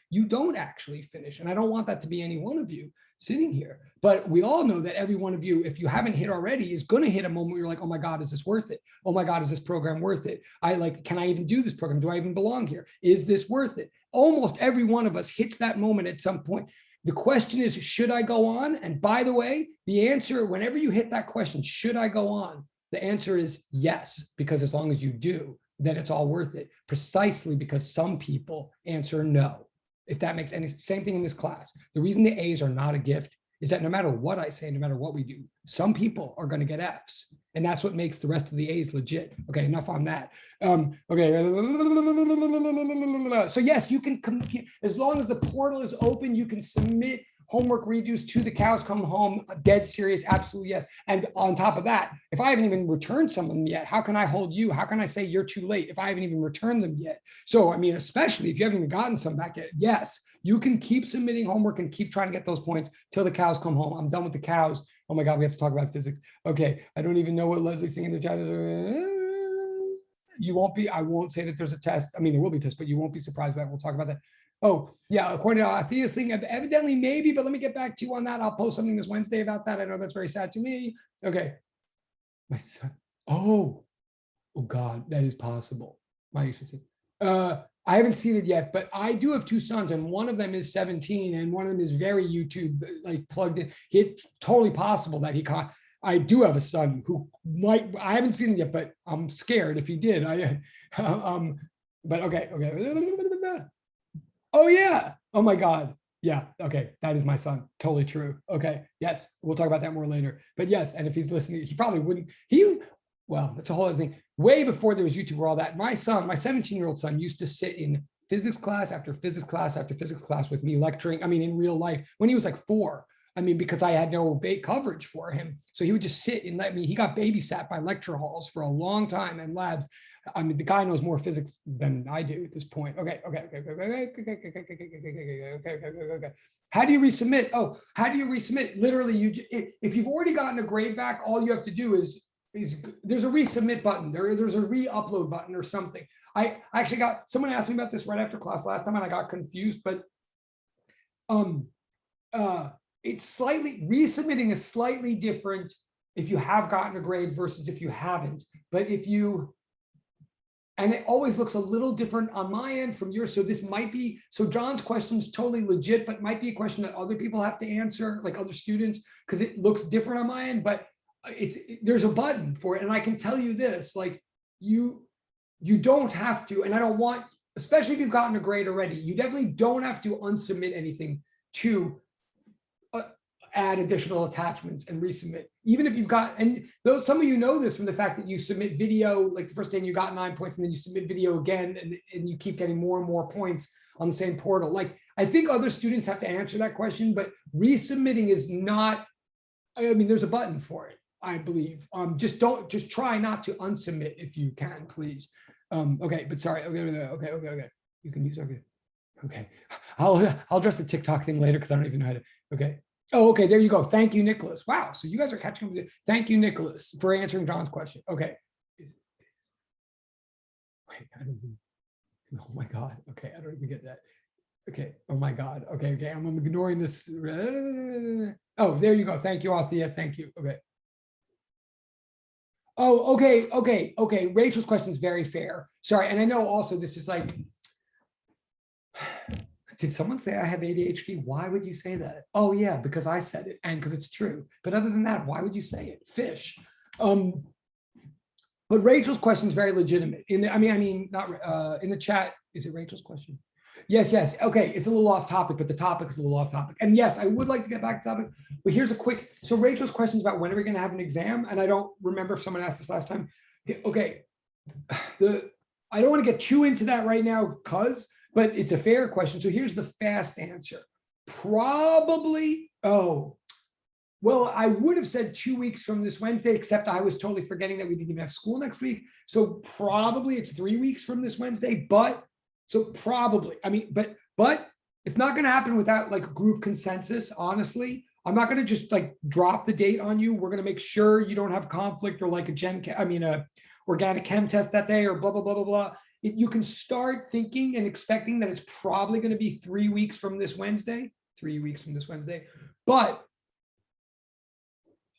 actually finish. And I don't want that to be any one of you sitting here. But we all know that every one of you, if you haven't hit already, is going to hit a moment where you're like, oh my God, is this worth it? Oh my God, is this program worth it? Can I even do this program? Do I even belong here? Is this worth it? Almost every one of us hits that moment at some point. The question is, should I go on? And by the way, the answer, whenever you hit that question, should I go on? The answer is yes, because as long as you do, then it's all worth it, precisely because some people answer no. If that makes any, same thing in this class. The reason the A's are not a gift is that no matter what I say, no matter what we do, some people are going to get F's. And that's what makes the rest of the A's legit. Okay, enough on that. Okay. So yes, you can, as long as the portal is open, you can submit homework redos to the cows come home. Dead serious, absolutely yes. And on top of that, if I haven't even returned some of them yet, how can I hold you? How can I say you're too late if I haven't even returned them yet? So, I mean, especially if you haven't even gotten some back yet, yes, you can keep submitting homework and keep trying to get those points till the cows come home. I'm done with the cows. Oh my God, we have to talk about physics. Okay, I don't even know what Leslie's saying in the chat is. You won't be, I won't say that there's a test. I mean, there will be a test, but you won't be surprised by it. We'll talk about that. Oh, yeah, according to Athea's thing, evidently maybe, but let me get back to you on that. I'll post something this Wednesday about that. I know that's very sad to me. Okay. My son. Oh God, that is possible. My interesting. I haven't seen it yet, but I do have two sons, and one of them is 17, and one of them is very YouTube like plugged in. It's totally possible that he can't. I do have a son who might. I haven't seen it yet, but I'm scared if he did. But okay. Oh yeah. Oh my God. Yeah. Okay. That is my son. Totally true. Okay. Yes. We'll talk about that more later. But yes. And if he's listening, he probably wouldn't. Well, that's a whole other thing. Way before there was YouTube or all that, my son, my 17-year-old son used to sit in physics class after physics class after physics class with me lecturing. I mean, in real life when he was like 4. I mean, because I had no coverage for him. So he would just sit and let me, he got babysat by lecture halls for a long time and labs. I mean, the guy knows more physics than I do at this point. Okay. How do you resubmit? Oh, how do you resubmit? Literally, if you've already gotten a grade back, all you have to do is there's a resubmit button. There's a re-upload button or something. I actually got, someone asked me about this right after class last time and I got confused, but it's slightly, resubmitting is slightly different if you have gotten a grade versus if you haven't. But if you, and it always looks a little different on my end from yours. So this might be, so John's question is totally legit, but might be a question that other people have to answer, like other students, because it looks different on my end, but there's a button for it. And I can tell you this, like you don't have to, and I don't want, especially if you've gotten a grade already, you definitely don't have to unsubmit anything to add additional attachments and resubmit, even if you've got, and those, some of you know this from the fact that you submit video, like the first day and you got 9 points and then you submit video again and you keep getting more and more points on the same portal. Like, I think other students have to answer that question, but resubmitting is not, I mean, there's a button for it, I believe. Just try not to unsubmit if you can, please. Okay, but sorry, okay. You can use, okay. I'll address the TikTok thing later because I don't even know how to, okay. Oh, okay, there you go. Thank you, Nicholas. Wow, so you guys are catching up with it. Thank you, Nicholas, for answering John's question. Okay. Wait, I don't even, oh my God. Okay, I don't even get that. Okay, oh my God. Okay, I'm ignoring this. Oh, there you go. Thank you, Althea. Thank you. Okay. Oh, okay. Rachel's question is very fair. Sorry, and I know also this is like, did someone say I have ADHD? Why would you say that? Oh yeah, because I said it and because it's true. But other than that, why would you say it? Fish. But Rachel's question is very legitimate. In the, I mean, not in the chat. Is it Rachel's question? Yes. Okay, it's a little off topic, but the topic is a little off topic. And yes, I would like to get back to topic. But here's a quick. So Rachel's question is about when are we going to have an exam? And I don't remember if someone asked this last time. Okay, I don't want to get too into that right now but it's a fair question. So here's the fast answer. Probably, well, I would have said 2 weeks from this Wednesday, except I was totally forgetting that we didn't even have school next week. So probably it's 3 weeks from this Wednesday, so probably, I mean, but it's not going to happen without like group consensus, honestly. I'm not going to just like drop the date on you. We're going to make sure you don't have conflict or like a organic chem test that day or blah, blah, blah, blah, blah. You can start thinking and expecting that it's probably going to be 3 weeks from this Wednesday, 3 weeks from this Wednesday. But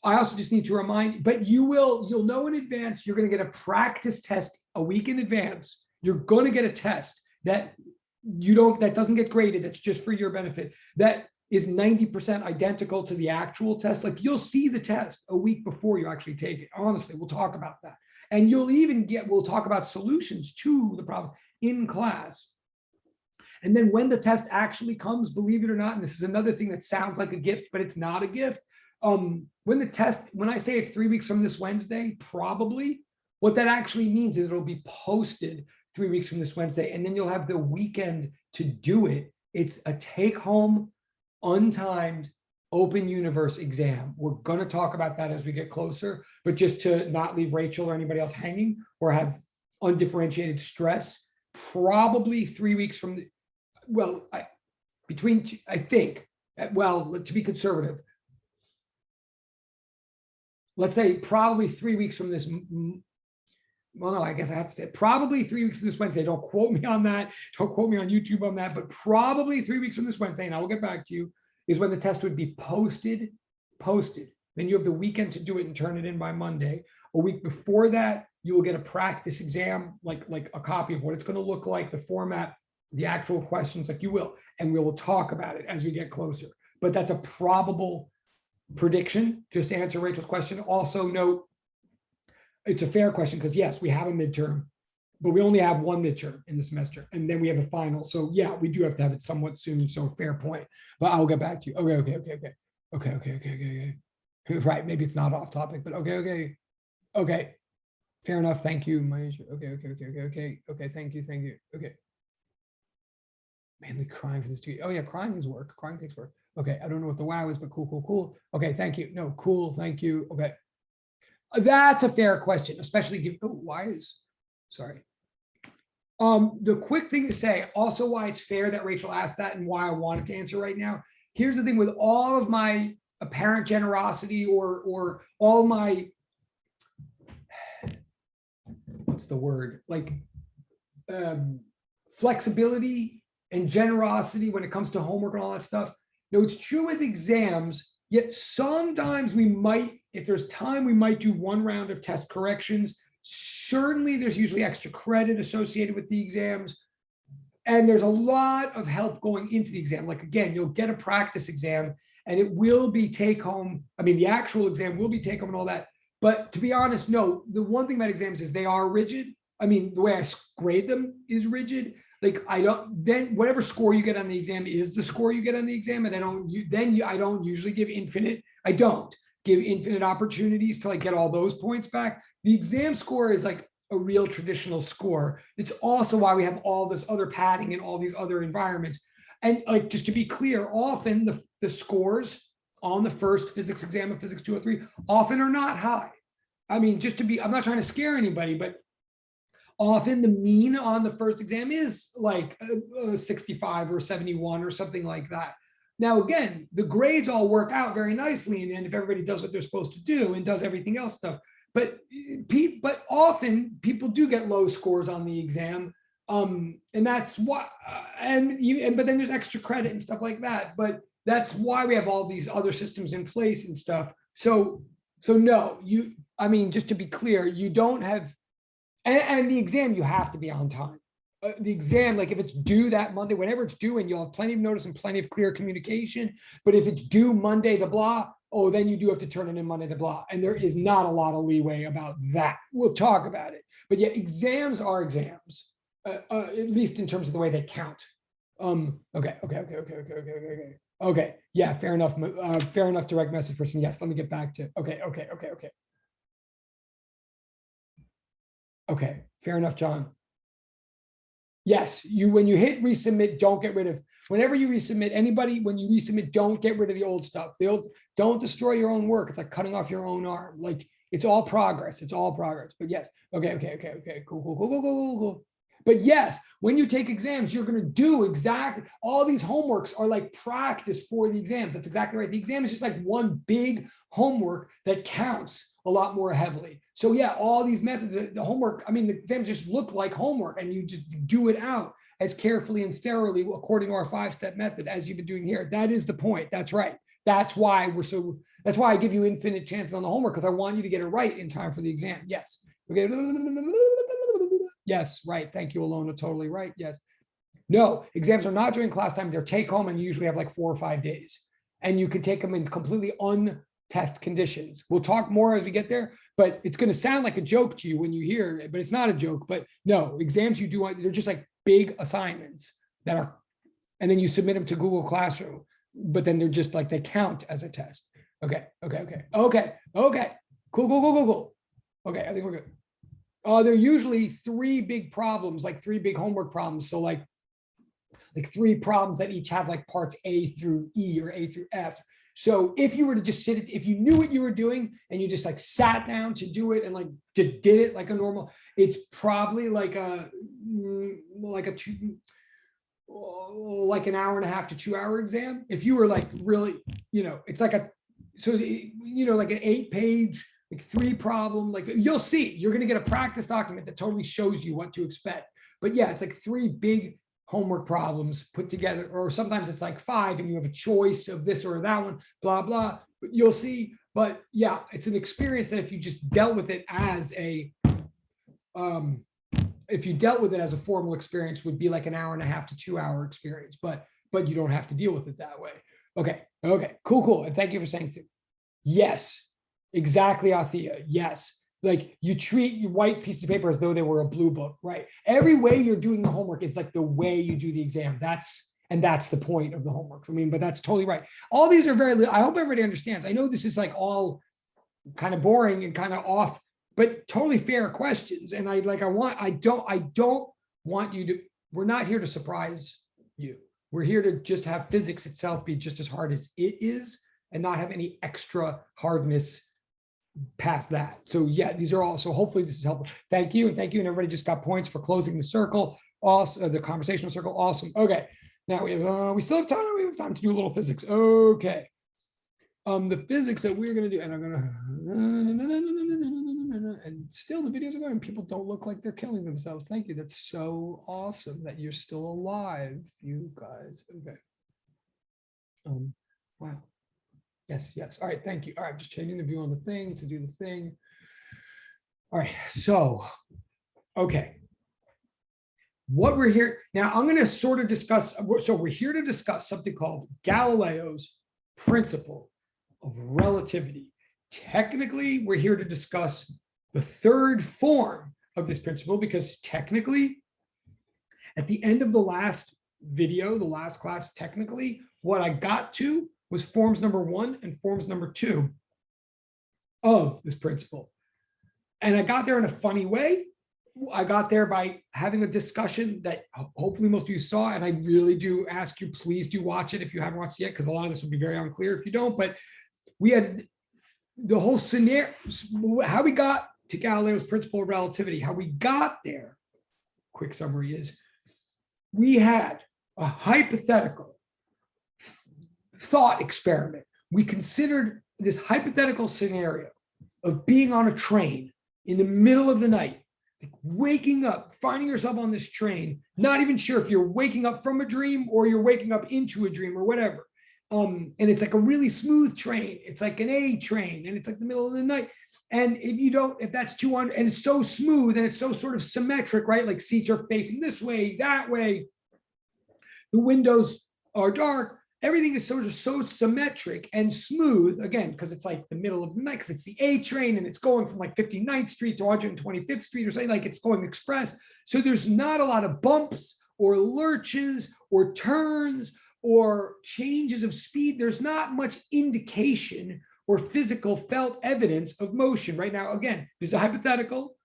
I also just need to remind you, but you'll know in advance, you're going to get a practice test a week in advance. You're going to get a test that that doesn't get graded. That's just for your benefit. That is 90% identical to the actual test. Like you'll see the test a week before you actually take it. Honestly, we'll talk about that. And we'll talk about solutions to the problem in class. And then when the test actually comes, believe it or not, and this is another thing that sounds like a gift, but it's not a gift. When I say it's 3 weeks from this Wednesday, probably what that actually means is it'll be posted 3 weeks from this Wednesday, and then you'll have the weekend to do it. It's a take-home, untimed, open universe exam. We're going to talk about that as we get closer, but just to not leave Rachel or anybody else hanging or have undifferentiated stress, probably 3 weeks from to be conservative, let's say probably 3 weeks from this. Well, no, I guess I have to say probably 3 weeks from this Wednesday. Don't quote me on that. Don't quote me on YouTube on that, but probably 3 weeks from this Wednesday, and I will get back to you, is when the test would be posted. Then you have the weekend to do it and turn it in by Monday. A week before that, you will get a practice exam, like a copy of what it's going to look like, the format, the actual questions, like you will, and we will talk about it as we get closer. But that's a probable prediction, just to answer Rachel's question. Also note, it's a fair question because yes, we have a midterm, but we only have one midterm in the semester, and then we have a final. So yeah, we do have to have it somewhat soon. So fair point, but I'll get back to you. Okay. Right, maybe it's not off topic, but okay. Fair enough. Thank you. Okay. Thank you. Okay. Mainly crying for this too. Oh yeah, crying is work. Crying takes work. Okay, I don't know what the wow is, but cool. Okay, thank you. No, cool, thank you. Okay. That's a fair question, especially sorry. The quick thing to say, also why it's fair that Rachel asked that and why I wanted to answer right now. Here's the thing with all of my apparent generosity or all my, what's the word? Like flexibility and generosity when it comes to homework and all that stuff. No, it's true with exams, yet sometimes we might, if there's time, we might do one round of test corrections. Certainly there's usually extra credit associated with the exams. And there's a lot of help going into the exam. Like again, you'll get a practice exam and it will be take home. I mean, the actual exam will be take home and all that. But to be honest, no, the one thing about exams is they are rigid. I mean, the way I grade them is rigid. Like then whatever score you get on the exam is the score you get on the exam. And I don't usually give infinite opportunities to like get all those points back. The exam score is like a real traditional score. It's also why we have all this other padding and all these other environments. And like, just to be clear, often the scores on the first physics exam of Physics 203 often are not high. I mean, I'm not trying to scare anybody, but often the mean on the first exam is like 65 or 71 or something like that. Now, again, the grades all work out very nicely in the end if everybody does what they're supposed to do and does everything else stuff. But often people do get low scores on the exam. And that's why, but then there's extra credit and stuff like that. But that's why we have all these other systems in place and stuff. So no, just to be clear, you don't have, and the exam, you have to be on time. The exam, like if it's due that Monday, whenever it's due, and you'll have plenty of notice and plenty of clear communication. But if it's due Monday the blah, then you do have to turn it in Monday the blah. And there is not a lot of leeway about that. We'll talk about it. But yeah, exams are exams, at least in terms of the way they count. Okay. Yeah, fair enough. Fair enough, direct message person. Yes, let me get back to, Okay, fair enough, John. Yes, when you hit resubmit, don't get rid of, whenever you resubmit, when you resubmit, don't get rid of the old stuff. Don't destroy your own work. It's like cutting off your own arm. Like it's all progress. But yes, okay, cool. But yes, when you take exams, you're going to do exactly, all these homeworks are like practice for the exams. That's exactly right. The exam is just like one big homework that counts a lot more heavily. So yeah, all these methods, the homework, I mean, the exams just look like homework, and you just do it out as carefully and thoroughly according to our 5-step method as you've been doing here. That is the point. That's right. That's why I give you infinite chances on the homework, because I want you to get it right in time for the exam. Yes. Okay. Yes, right. Thank you, Alona. Totally right. Yes. No, exams are not during class time. They're take home, and you usually have like 4 or 5 days. And you can take them in completely untest conditions. We'll talk more as we get there, but it's going to sound like a joke to you when you hear it, but it's not a joke. But no, exams you do, they're just like big assignments that are, and then you submit them to Google Classroom, but then they're just like, they count as a test. Okay. Cool. Okay, I think we're good. They're usually 3 big problems, like 3 big homework problems. So like 3 problems that each have like parts A through E or A through F. So if you were to just sit, if you knew what you were doing and you just like sat down to do it and like just did it like a normal, it's probably like an hour and a half to 2 hour exam. If you were like really, it's like like an 8-page, like 3 problem, like you'll see, you're going to get a practice document that totally shows you what to expect. But yeah, it's like 3 big homework problems put together, or sometimes it's like 5 and you have a choice of this or that one, blah, blah, but you'll see. But yeah, it's an experience that if you just dealt with it as a, formal experience, would be like an hour and a half to 2 hour experience, but you don't have to deal with it that way. Okay, cool. And thank you for saying too. Yes, exactly, Althea. Yes. Like you treat your white piece of paper as though they were a blue book, right? Every way you're doing the homework is like the way you do the exam. That's the point of the homework. I mean, but that's totally right. All these are I hope everybody understands. I know this is like all kind of boring and kind of off, but totally fair questions. And I don't want you to, we're not here to surprise you. We're here to just have physics itself be just as hard as it is and not have any extra hardness past that. So yeah, these are all, so hopefully this is helpful. Thank you. And everybody just got points for closing the circle. Also, the conversational circle. Awesome. Okay. Now we still have time. We have time to do a little physics. Okay. The physics that we're going to do, and I'm going to, and still the videos are going, people don't look like they're killing themselves. Thank you. That's so awesome that you're still alive, you guys. Okay. Wow. Yes. All right. Thank you. All right. Just changing the view on the thing to do the thing. All right. So, okay. What we're here now, I'm going to sort of discuss. So we're here to discuss something called Galileo's principle of relativity. Technically, we're here to discuss the 3rd form of this principle, because technically, at the end of the last video, the last class, technically, what I got to was forms number 1 and forms number 2 of this principle. And I got there in a funny way. I got there by having a discussion that hopefully most of you saw, and I really do ask you, please do watch it if you haven't watched it yet, because a lot of this will be very unclear if you don't. But we had the whole scenario, how we got to Galileo's principle of relativity, how we got there. Quick summary is, we had a hypothetical thought experiment. We considered this hypothetical scenario of being on a train in the middle of the night, waking up, finding yourself on this train, not even sure if you're waking up from a dream or you're waking up into a dream or whatever. And it's like a really smooth train. It's like an A train, and it's like the middle of the night. And if that's too and it's so smooth and it's so sort of symmetric, right? Like seats are facing this way, that way. The windows are dark. Everything is sort of so symmetric and smooth, again, because it's like the middle of the night, because it's the A train and it's going from like 59th Street to 125th Street or something, like it's going express. So there's not a lot of bumps or lurches or turns or changes of speed. There's not much indication or physical felt evidence of motion right now. Again, this is a hypothetical.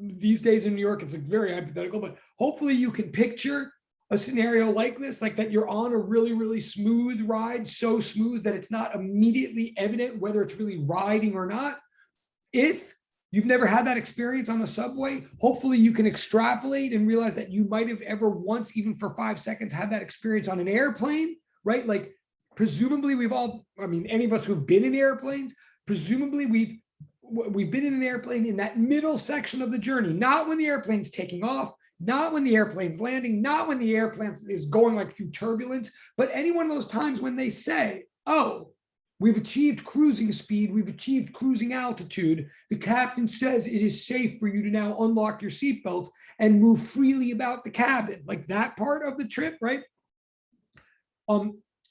These days in New York, it's like very hypothetical, but hopefully you can picture a scenario like this, like that you're on a really, really smooth ride, so smooth that it's not immediately evident whether it's really riding or not. If You've never had that experience on the subway. Hopefully you can extrapolate and realize that you might have ever once, even for 5 seconds, had that experience on an airplane, right? Like presumably we've all, I mean, any of us who've been in airplanes, presumably we've been in an airplane in that middle section of the journey, not when the airplane's taking off, not when the airplane's landing, not when the airplane is going like through turbulence, but any one of those times when they say, oh, we've achieved cruising speed, we've achieved cruising altitude. The captain says it is safe for you to now unlock your seatbelts and move freely about the cabin, like that part of the trip, right?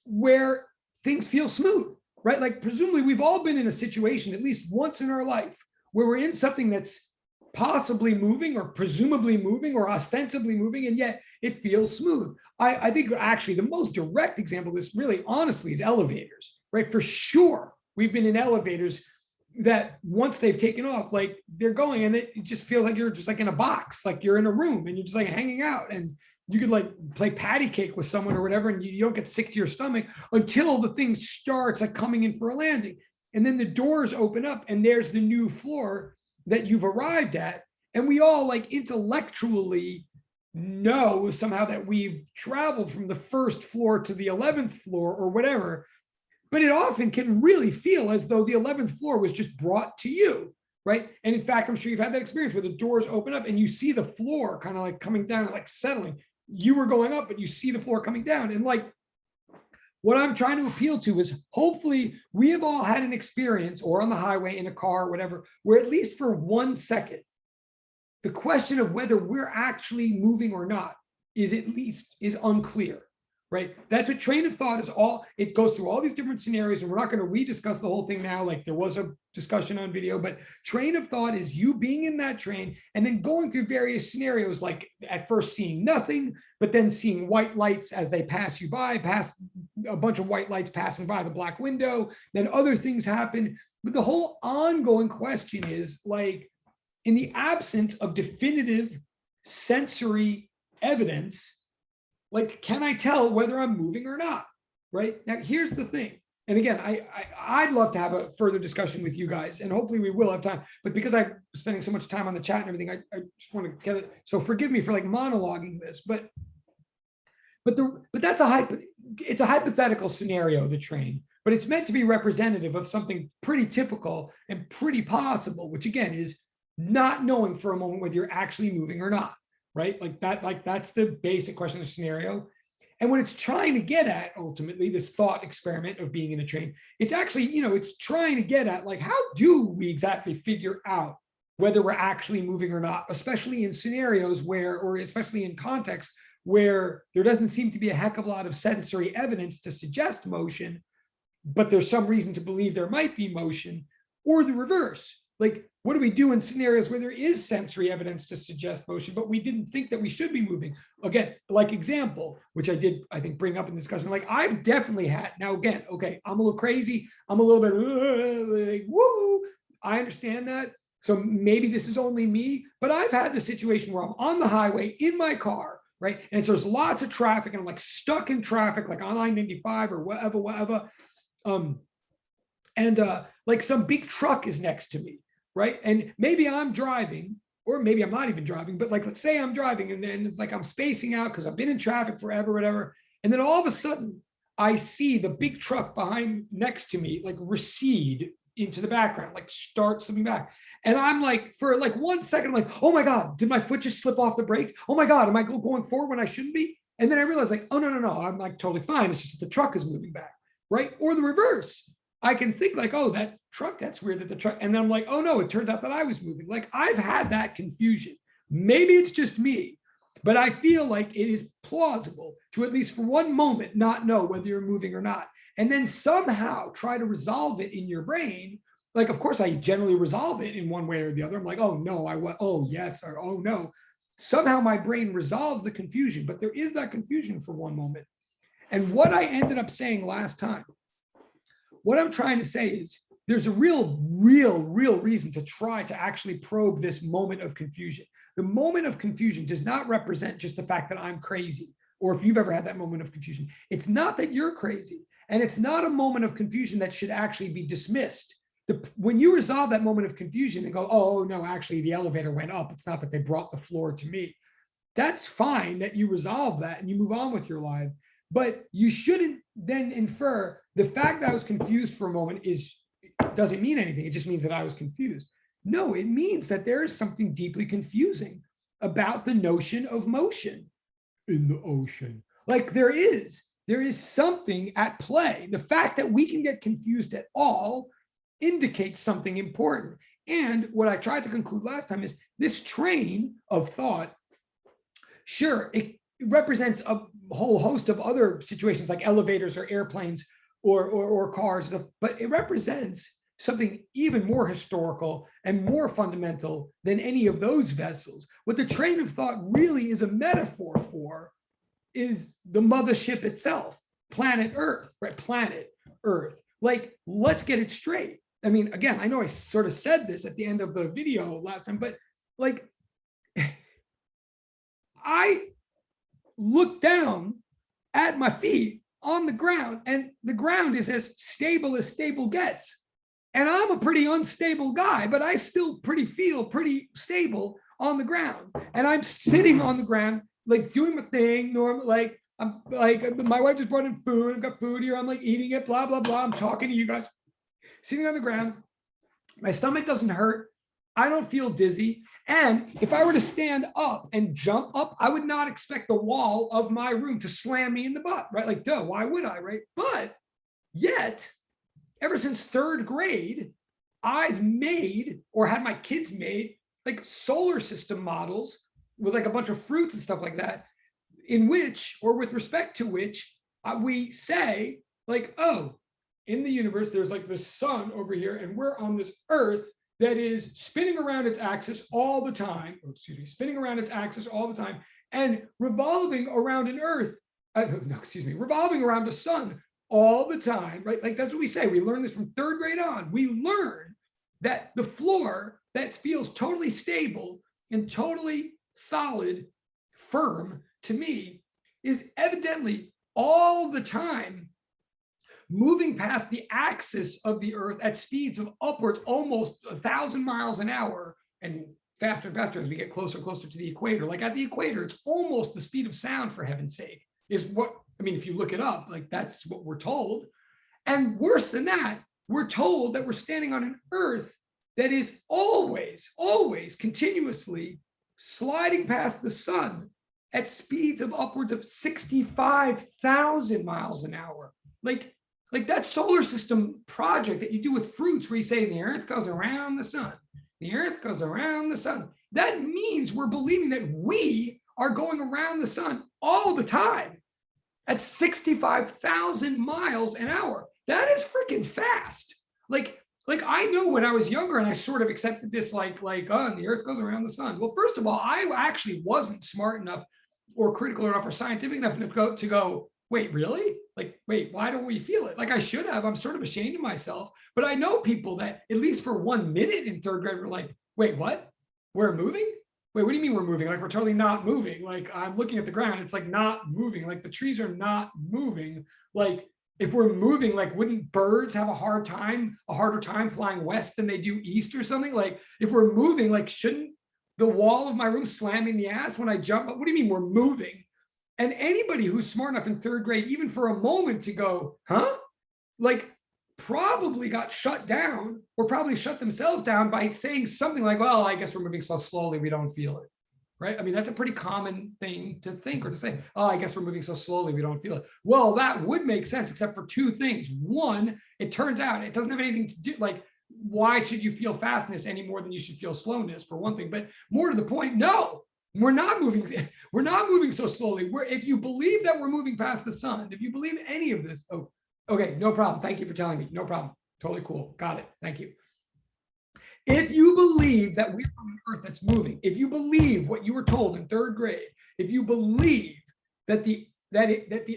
Where things feel smooth, right? Like presumably we've all been in a situation at least once in our life where we're in something that's possibly moving or presumably moving or ostensibly moving, and yet it feels smooth. I think actually the most direct example of this really honestly is elevators. Right, for sure, we've been in elevators that once they've taken off, like they're going and it just feels like you're just like in a box, like you're in a room and you're just like hanging out, and you could like play patty cake with someone or whatever, and you don't get sick to your stomach until the thing starts like coming in for a landing. And then the doors open up and there's the new floor that you've arrived at. And we all like intellectually know somehow that we've traveled from the first floor to the 11th floor or whatever. But it often can really feel as though the 11th floor was just brought to you, right? And in fact, I'm sure you've had that experience where the doors open up and you see the floor kind of like coming down and like settling. You were going up, but you see the floor coming down. And like, what I'm trying to appeal to is hopefully we have all had an experience or on the highway, in a car, or whatever, where at least for 1 second, the question of whether we're actually moving or not is unclear. Right? That's what train of thought is all. It goes through all these different scenarios, and we're not going to rediscuss the whole thing now. Like there was a discussion on video, but train of thought is you being in that train and then going through various scenarios, like at first seeing nothing, but then seeing white lights as they pass you by, past a bunch of white lights passing by the black window. Then other things happen. But the whole ongoing question is like, in the absence of definitive sensory evidence, like, can I tell whether I'm moving or not? Right now, here's the thing. And again, I'd love to have a further discussion with you guys, and hopefully we will have time. But because I'm spending so much time on the chat and everything, I just want to get it. So forgive me for like monologuing this, but that's it's a hypothetical scenario, the train, but it's meant to be representative of something pretty typical and pretty possible, which again is not knowing for a moment whether you're actually moving or not. Right? That's the basic question of the scenario. And what it's trying to get at ultimately, this thought experiment of being in a train, it's actually, it's trying to get at like, how do we exactly figure out whether we're actually moving or not, especially in scenarios where, or especially in contexts where there doesn't seem to be a heck of a lot of sensory evidence to suggest motion, but there's some reason to believe there might be motion, or the reverse. Like, what do we do in scenarios where there is sensory evidence to suggest motion, but we didn't think that we should be moving? Again, like example, which I think, bring up in discussion, like I've definitely had, now again, okay, I'm a little crazy. I'm a little bit like, woo, I understand that. So maybe this is only me, but I've had the situation where I'm on the highway in my car, right? And so there's lots of traffic and I'm like stuck in traffic, like on I-95 or whatever. Like some big truck is next to me. Right. And maybe I'm driving, or maybe I'm not even driving, but like, let's say I'm driving and then it's like I'm spacing out because I've been in traffic forever, whatever. And then all of a sudden I see the big truck behind next to me, like recede into the background, like start slipping back. And I'm like, for like 1 second, I'm like, oh my God, did my foot just slip off the brake? Oh my God, am I going forward when I shouldn't be? And then I realized like, oh, no, I'm like totally fine. It's just that the truck is moving back. Right. Or the reverse. I can think like, oh, that truck, that's weird that the truck, and then I'm like, oh no, it turns out that I was moving. Like I've had that confusion. Maybe it's just me, but I feel like it is plausible to at least for one moment not know whether you're moving or not, and then somehow try to resolve it in your brain. Like, of course, I generally resolve it in one way or the other. I'm like, oh no, oh yes, or oh no. Somehow my brain resolves the confusion, but there is that confusion for one moment. And what I ended up saying last time, what I'm trying to say is there's a real reason to try to actually probe this moment of confusion. The moment of confusion does not represent just the fact that I'm crazy, or if you've ever had that moment of confusion. It's not that you're crazy, and it's not a moment of confusion that should actually be dismissed. when you resolve that moment of confusion and go, oh no, actually the elevator went up, it's not that they brought the floor to me. That's fine that you resolve that and you move on with your life, but you shouldn't then infer the fact that I was confused for a moment doesn't mean anything. It just means that I was confused. No, it means that there is something deeply confusing about the notion of motion in the ocean. Like there is something at play. The fact that we can get confused at all indicates something important. And what I tried to conclude last time is this train of thought, sure, it represents a whole host of other situations like elevators or airplanes or cars, but it represents something even more historical and more fundamental than any of those vessels. What the train of thought really is a metaphor for is the mothership itself, planet Earth, right? Planet Earth. Like, let's get it straight. I mean, again, I know I sort of said this at the end of the video last time, but like, I look down at my feet on the ground and the ground is as stable gets. And I'm a pretty unstable guy, but I still feel pretty stable on the ground. And I'm sitting on the ground, like doing my thing, normal, like I'm like, my wife just brought in food. I've got food here. I'm like eating it, blah, blah, blah. I'm talking to you guys, sitting on the ground. My stomach doesn't hurt. I don't feel dizzy. And if I were to stand up and jump up, I would not expect the wall of my room to slam me in the butt, right? Like, duh, why would I, right? But yet, ever since third grade, I've made or had my kids made like solar system models with like a bunch of fruits and stuff like that, in which, or with respect to which, we say like, oh, in the universe, there's like the sun over here, and we're on this Earth that is spinning around its axis all the time, spinning around its axis all the time, and revolving around an Earth, revolving around a sun all the time, right? Like that's what we say. We learn this from third grade on. We learn that the floor that feels totally stable and totally solid, firm to me, is evidently all the time moving past the axis of the Earth at speeds of upwards almost 1,000 miles an hour, and faster and faster as we get closer and closer to the equator. Like at the equator, it's almost the speed of sound, for heaven's sake, is what, I mean, if you look it up, like that's what we're told. And worse than that, we're told that we're standing on an Earth that is always, always continuously sliding past the sun at speeds of upwards of 65,000 miles an hour. Like that solar system project that you do with fruits where you say the Earth goes around the sun, the Earth goes around the sun. That means we're believing that we are going around the sun all the time at 65,000 miles an hour. That is freaking fast. Like I know when I was younger and I sort of accepted this like, oh, the Earth goes around the sun. Well, first of all, I actually wasn't smart enough or critical enough or scientific enough to go, wait, really? Like, wait, why don't we feel it? Like I should have. I'm sort of ashamed of myself. But I know people that at least for 1 minute in third grade were like, wait, what? We're moving? Wait, what do you mean we're moving? Like we're totally not moving. Like I'm looking at the ground. It's like not moving. Like the trees are not moving. Like if we're moving, like wouldn't birds have a harder time flying west than they do east or something? Like if we're moving, like shouldn't the wall of my room slam me in the ass when I jump up? What do you mean we're moving? And anybody who's smart enough in third grade, even for a moment to go, huh? Like probably got shut down or probably shut themselves down by saying something like, well, I guess we're moving so slowly, we don't feel it, right? I mean, that's a pretty common thing to think or to say, oh, I guess we're moving so slowly, we don't feel it. Well, that would make sense, except for two things. One, it turns out it doesn't have anything to do, like, why should you feel fastness any more than you should feel slowness, for one thing? But more to the point, no, we're not moving. We're not moving so slowly. If you believe that we're moving past the sun, if you believe any of this, oh, okay, no problem. Thank you for telling me. No problem. Totally cool. Got it. Thank you. If you believe that we're on an Earth that's moving, if you believe what you were told in third grade, if you believe that the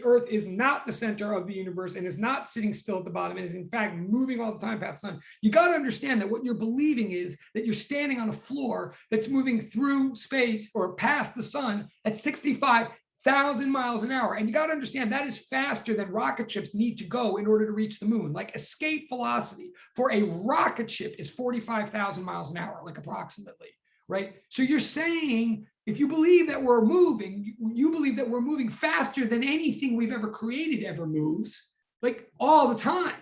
Earth is not the center of the universe and is not sitting still at the bottom and is in fact moving all the time past the sun, you got to understand that what you're believing is that you're standing on a floor that's moving through space or past the sun at 65 1,000 miles an hour. And you got to understand that is faster than rocket ships need to go in order to reach the moon. Like escape velocity for a rocket ship is 45,000 miles an hour, like approximately, right? So you're saying if you believe that we're moving, you believe that we're moving faster than anything we've ever created ever moves, like all the time.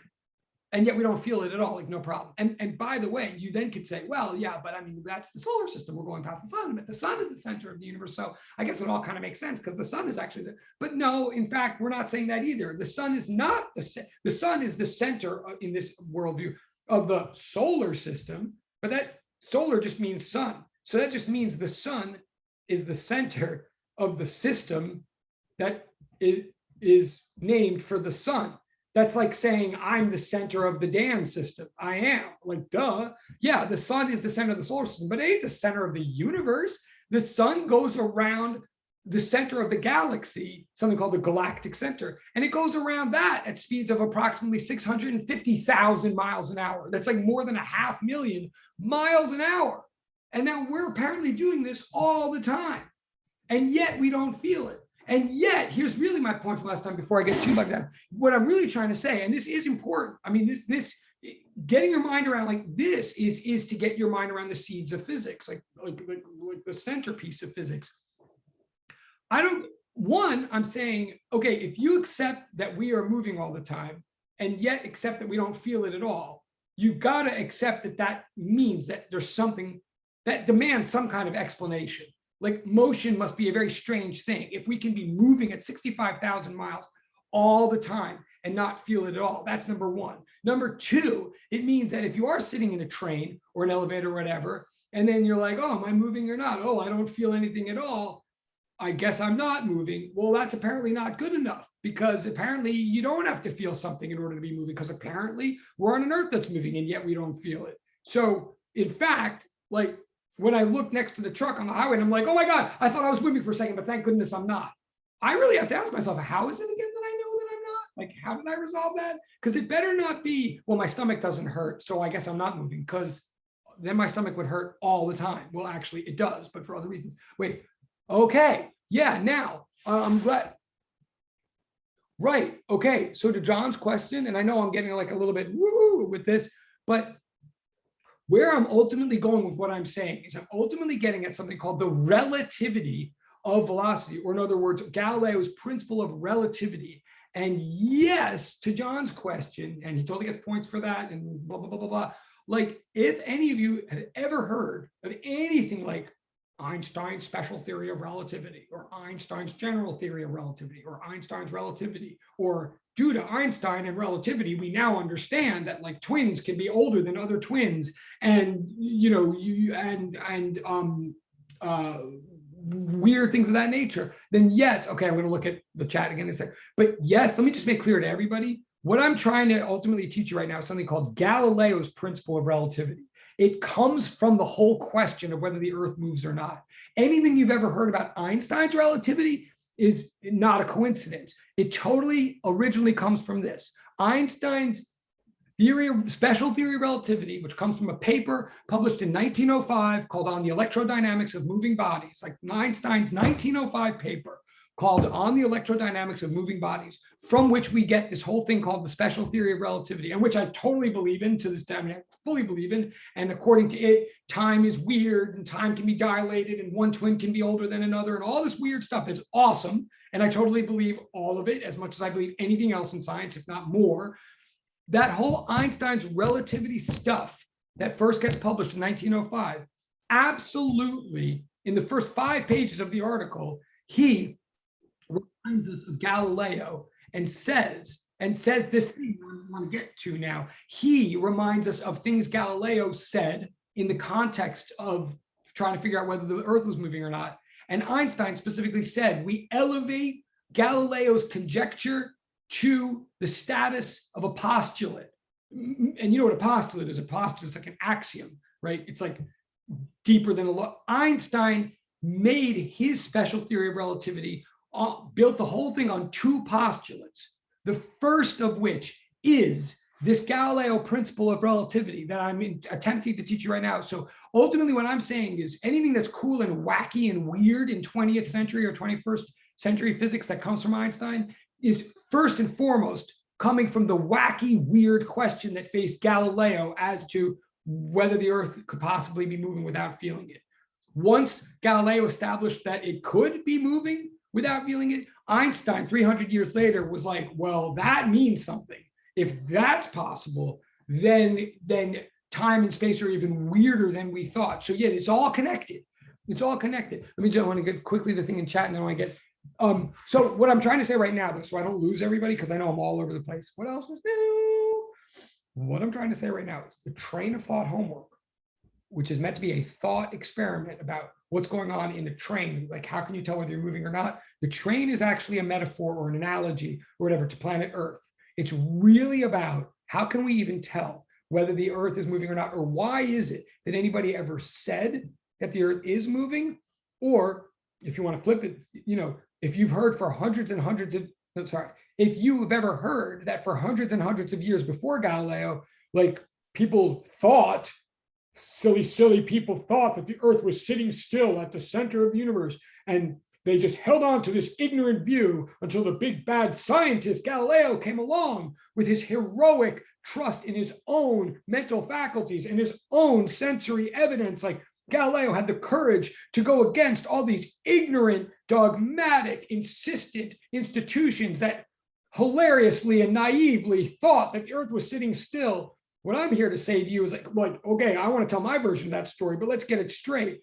And yet we don't feel it at all, like no problem. And by the way, you then could say, well, yeah, but I mean, that's the solar system. We're going past the sun, but the sun is the center of the universe. So I guess it all kind of makes sense because the sun is actually but no, in fact, we're not saying that either. The sun is not the sun is the center in this worldview of the solar system, but that solar just means sun. So that just means the sun is the center of the system that is named for the sun. That's like saying I'm the center of the Dan system. I am, like, duh. Yeah, the sun is the center of the solar system, but it ain't the center of the universe. The sun goes around the center of the galaxy, something called the Galactic Center, and it goes around that at speeds of approximately 650,000 miles an hour. That's like more than 500,000 miles an hour. And now we're apparently doing this all the time, and yet we don't feel it. And yet, here's really my point from last time before I get too bogged down. What I'm really trying to say, and this is important. I mean, this getting your mind around like this is to get your mind around the seeds of physics, like the centerpiece of physics. I'm saying, okay, if you accept that we are moving all the time and yet accept that we don't feel it at all, you got to accept that that means that there's something that demands some kind of explanation. Like motion must be a very strange thing. If we can be moving at 65,000 miles all the time and not feel it at all, that's number one. Number two, it means that if you are sitting in a train or an elevator or whatever, and then you're like, oh, am I moving or not? Oh, I don't feel anything at all. I guess I'm not moving. Well, that's apparently not good enough, because apparently you don't have to feel something in order to be moving, because apparently we're on an earth that's moving and yet we don't feel it. So in fact, like, when I look next to the truck on the highway and I'm like, oh my God, I thought I was moving for a second, but thank goodness I'm not. I really have to ask myself, how is it again that I know that I'm not? Like, how did I resolve that? Because it better not be, well, my stomach doesn't hurt, so I guess I'm not moving, because then my stomach would hurt all the time. Well, actually it does, but for other reasons. Wait, okay, yeah, now I'm glad. Right, okay, so to John's question, and I know I'm getting like a little bit woo with this, but where I'm ultimately going with what I'm saying is I'm ultimately getting at something called the relativity of velocity, or in other words, Galileo's principle of relativity. And yes, to John's question, and he totally gets points for that and blah, blah, blah, blah, blah. Like, if any of you have ever heard of anything like Einstein's special theory of relativity, or Einstein's general theory of relativity, or Einstein's relativity, or due to Einstein and relativity, we now understand that like twins can be older than other twins, and weird things of that nature, then yes, okay, I'm going to look at the chat again in a second. But yes, let me just make clear to everybody, what I'm trying to ultimately teach you right now is something called Galileo's principle of relativity. It comes from the whole question of whether the Earth moves or not. Anything you've ever heard about Einstein's relativity is not a coincidence. It totally originally comes from this. Einstein's special theory of relativity, which comes from a paper published in 1905 called On the Electrodynamics of Moving Bodies, like Einstein's 1905 paper called On the Electrodynamics of Moving Bodies, from which we get this whole thing called the special theory of relativity, and which I totally believe in to this day. I mean, I fully believe in. And according to it, time is weird and time can be dilated and one twin can be older than another and all this weird stuff. It's awesome. And I totally believe all of it, as much as I believe anything else in science, if not more. That whole Einstein's relativity stuff that first gets published in 1905, absolutely, in the first 5 pages of the article, he reminds us of Galileo and says this thing I want to get to now. He reminds us of things Galileo said in the context of trying to figure out whether the Earth was moving or not. And Einstein specifically said, we elevate Galileo's conjecture to the status of a postulate. And you know what a postulate is? A postulate is like an axiom, right? It's like deeper than a law. Einstein made his special theory of relativity, built the whole thing on 2 postulates, the first of which is this Galileo principle of relativity that I'm attempting to teach you right now. So ultimately what I'm saying is anything that's cool and wacky and weird in 20th century or 21st century physics that comes from Einstein is first and foremost coming from the wacky, weird question that faced Galileo as to whether the Earth could possibly be moving without feeling it. Once Galileo established that it could be moving without feeling it, Einstein, 300 years later, was like, well, that means something. If that's possible, then time and space are even weirder than we thought. So yeah, it's all connected. It's all connected. Let me just, I want to get quickly the thing in chat and then I want to get, so what I'm trying to say right now, though, so I don't lose everybody, because I know I'm all over the place. What else is new? What I'm trying to say right now is the train of thought homework, which is meant to be a thought experiment about what's going on in a train. Like, how can you tell whether you're moving or not? The train is actually a metaphor or an analogy or whatever to planet Earth. It's really about how can we even tell whether the Earth is moving or not, or why is it that anybody ever said that the Earth is moving? Or if you want to flip it, you know, if you've heard for hundreds and hundreds of, if you've ever heard that for hundreds and hundreds of years before Galileo, like people thought, silly people thought that the Earth was sitting still at the center of the universe, and they just held on to this ignorant view until the big bad scientist Galileo came along with his heroic trust in his own mental faculties and his own sensory evidence. Like, Galileo had the courage to go against all these ignorant, dogmatic, insistent institutions that hilariously and naively thought that the Earth was sitting still. What I'm here to say to you is like, okay, I want to tell my version of that story, but let's get it straight.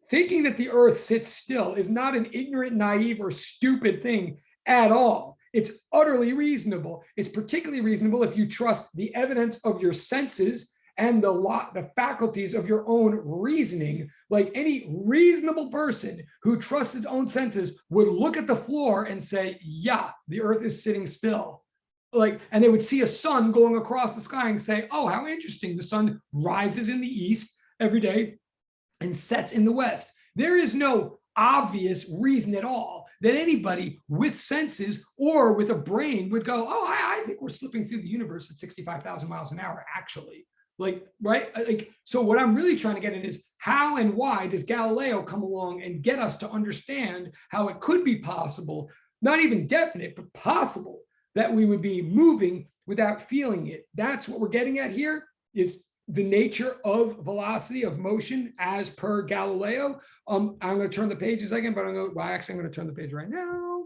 Thinking that the Earth sits still is not an ignorant, naive, or stupid thing at all. It's utterly reasonable. It's particularly reasonable if you trust the evidence of your senses and the faculties of your own reasoning. Like, any reasonable person who trusts his own senses would look at the floor and say, yeah, the Earth is sitting still. Like, and they would see a sun going across the sky and say, oh, how interesting. The sun rises in the east every day and sets in the west. There is no obvious reason at all that anybody with senses or with a brain would go, oh, I think we're slipping through the universe at 65,000 miles an hour, actually. Like, right? Like, so what I'm really trying to get at is how and why does Galileo come along and get us to understand how it could be possible, not even definite, but possible, that we would be moving without feeling it. That's what we're getting at here, is the nature of velocity, of motion, as per Galileo. I'm going to turn the page a second, but I'm going to turn the page right now.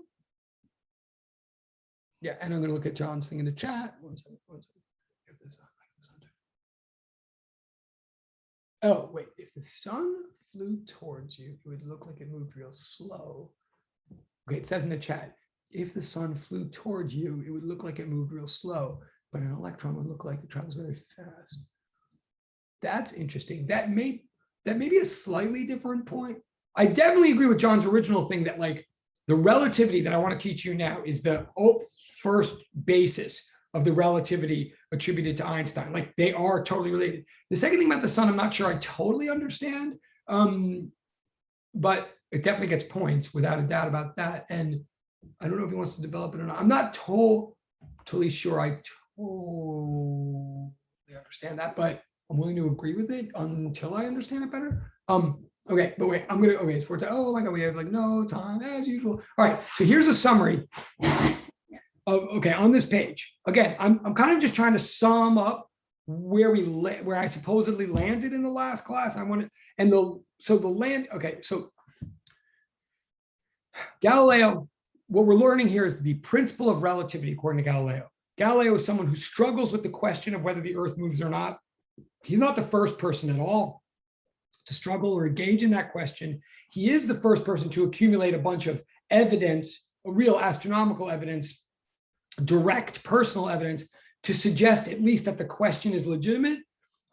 Yeah, and I'm going to look at John's thing in the chat. One second. Get this up. Oh, wait, if the sun flew towards you, it would look like it moved real slow. Okay, it says in the chat, if the sun flew towards you, it would look like it moved real slow, but an electron would look like it travels very fast. That's interesting. That may be a slightly different point. I definitely agree with John's original thing that, like, the relativity that I want to teach you now is the first basis of the relativity attributed to Einstein. Like, they are totally related. The second thing about the sun, I'm not sure I totally understand, but it definitely gets points without a doubt about that. And I don't know if he wants to develop it or not. I'm not totally sure I totally understand that, but I'm willing to agree with it until I understand it better. Okay, but wait, it's 4 times. Oh my God, we have like no time as usual. All right, so here's a summary of, on this page. Again, I'm kind of just trying to sum up where I supposedly landed in the last class. So Galileo, what we're learning here is the principle of relativity according to Galileo. Galileo is someone who struggles with the question of whether the Earth moves or not. He's not the first person at all to struggle or engage in that question. He is the first person to accumulate a bunch of evidence, a real astronomical evidence, direct personal evidence, to suggest at least that the question is legitimate.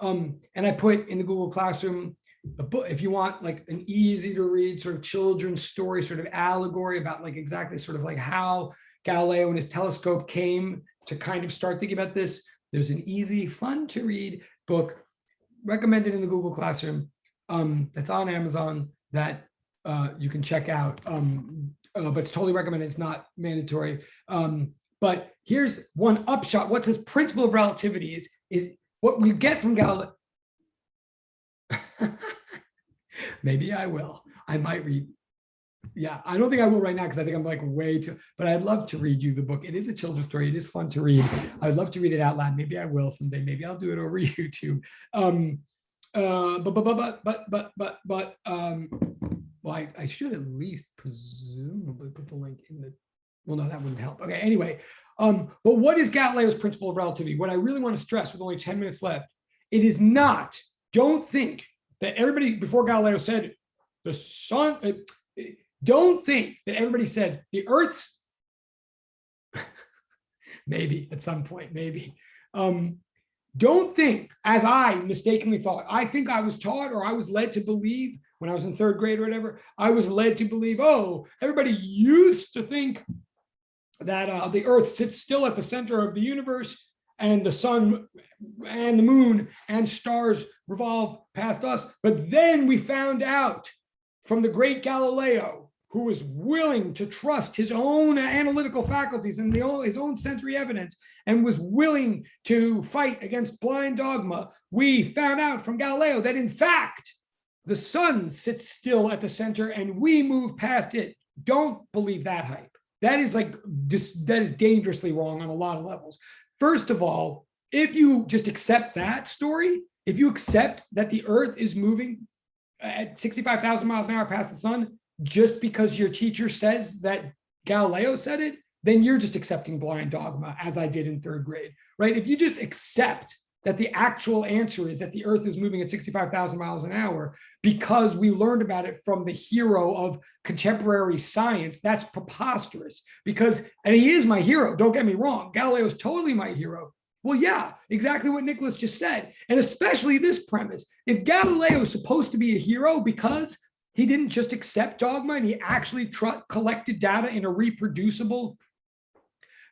And I put in the Google Classroom a book, if you want like an easy to read sort of children's story, sort of allegory about like exactly sort of like how Galileo and his telescope came to kind of start thinking about this. There's an easy, fun to read book recommended in the Google Classroom that's on Amazon that you can check out, but it's totally recommended. It's not mandatory. But here's one upshot. What's his principle of relativity is what we get from Galileo. Maybe I will. I might read. Yeah, I don't think I will right now because I think I'm like way too, but I'd love to read you the book. It is a children's story. It is fun to read. I'd love to read it out loud. Maybe I will someday. Maybe I'll do it over YouTube. Well, I should at least presumably put the link in the, well, no, that wouldn't help. Okay, anyway. But what is Galileo's principle of relativity? What I really want to stress with only 10 minutes left, it is not, don't think that everybody before Galileo said the sun, don't think that everybody said the Earth's, maybe at some point, maybe. Don't think, as I mistakenly thought, I think I was taught or I was led to believe when I was in third grade or whatever, I was led to believe, oh, everybody used to think that the Earth sits still at the center of the universe and the sun and the moon and stars revolve past us. But then we found out from the great Galileo, who was willing to trust his own analytical faculties and his own sensory evidence and was willing to fight against blind dogma, we found out from Galileo that in fact, the sun sits still at the center and we move past it. Don't believe that hype. That is dangerously wrong on a lot of levels. First of all, if you just accept that story, if you accept that the Earth is moving at 65,000 miles an hour past the sun, just because your teacher says that Galileo said it, then you're just accepting blind dogma, as I did in third grade, right? If you just accept that the actual answer is that the Earth is moving at 65,000 miles an hour because we learned about it from the hero of contemporary science, that's preposterous. Because, and he is my hero, don't get me wrong, Galileo's totally my hero. Well, yeah, exactly what Nicholas just said. And especially this premise. If Galileo is supposed to be a hero because he didn't just accept dogma and he actually collected data in a reproducible,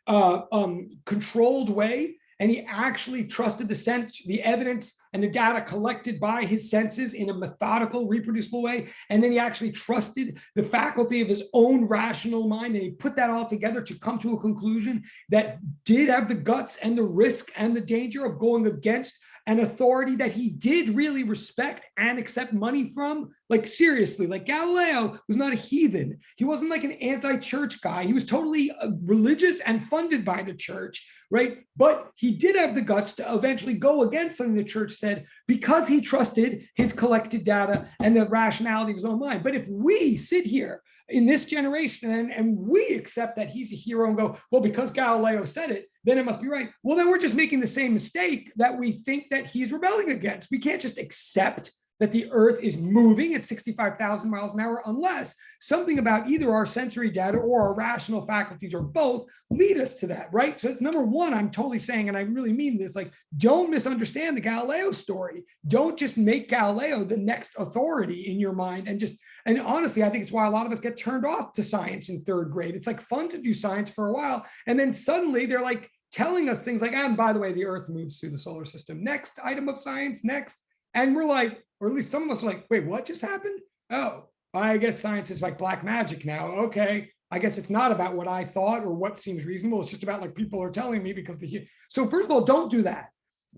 controlled way, and he actually trusted the evidence and the data collected by his senses in a methodical, reproducible way, and then he actually trusted the faculty of his own rational mind, and he put that all together to come to a conclusion that did have the guts and the risk and the danger of going against an authority that he did really respect and accept money from. Like seriously, like Galileo was not a heathen. He wasn't like an anti-church guy. He was totally religious and funded by the church, right? But he did have the guts to eventually go against something the church said because he trusted his collected data and the rationality of his own mind. But if we sit here in this generation and we accept that he's a hero and go, well, because Galileo said it, then it must be right. Well, then we're just making the same mistake that we think that he's rebelling against. We can't just accept that the Earth is moving at 65,000 miles an hour unless something about either our sensory data or our rational faculties or both lead us to that, right? So it's number one, I'm totally saying, and I really mean this, like, don't misunderstand the Galileo story. Don't just make Galileo the next authority in your mind and honestly, I think it's why a lot of us get turned off to science in third grade. It's like fun to do science for a while. And then suddenly they're like telling us things like, and by the way, the Earth moves through the solar system. Next item of science, next. And we're like, or at least some of us are like, wait, what just happened? Oh, I guess science is like black magic now. Okay. I guess it's not about what I thought or what seems reasonable. It's just about like people are telling me because so first of all, don't do that.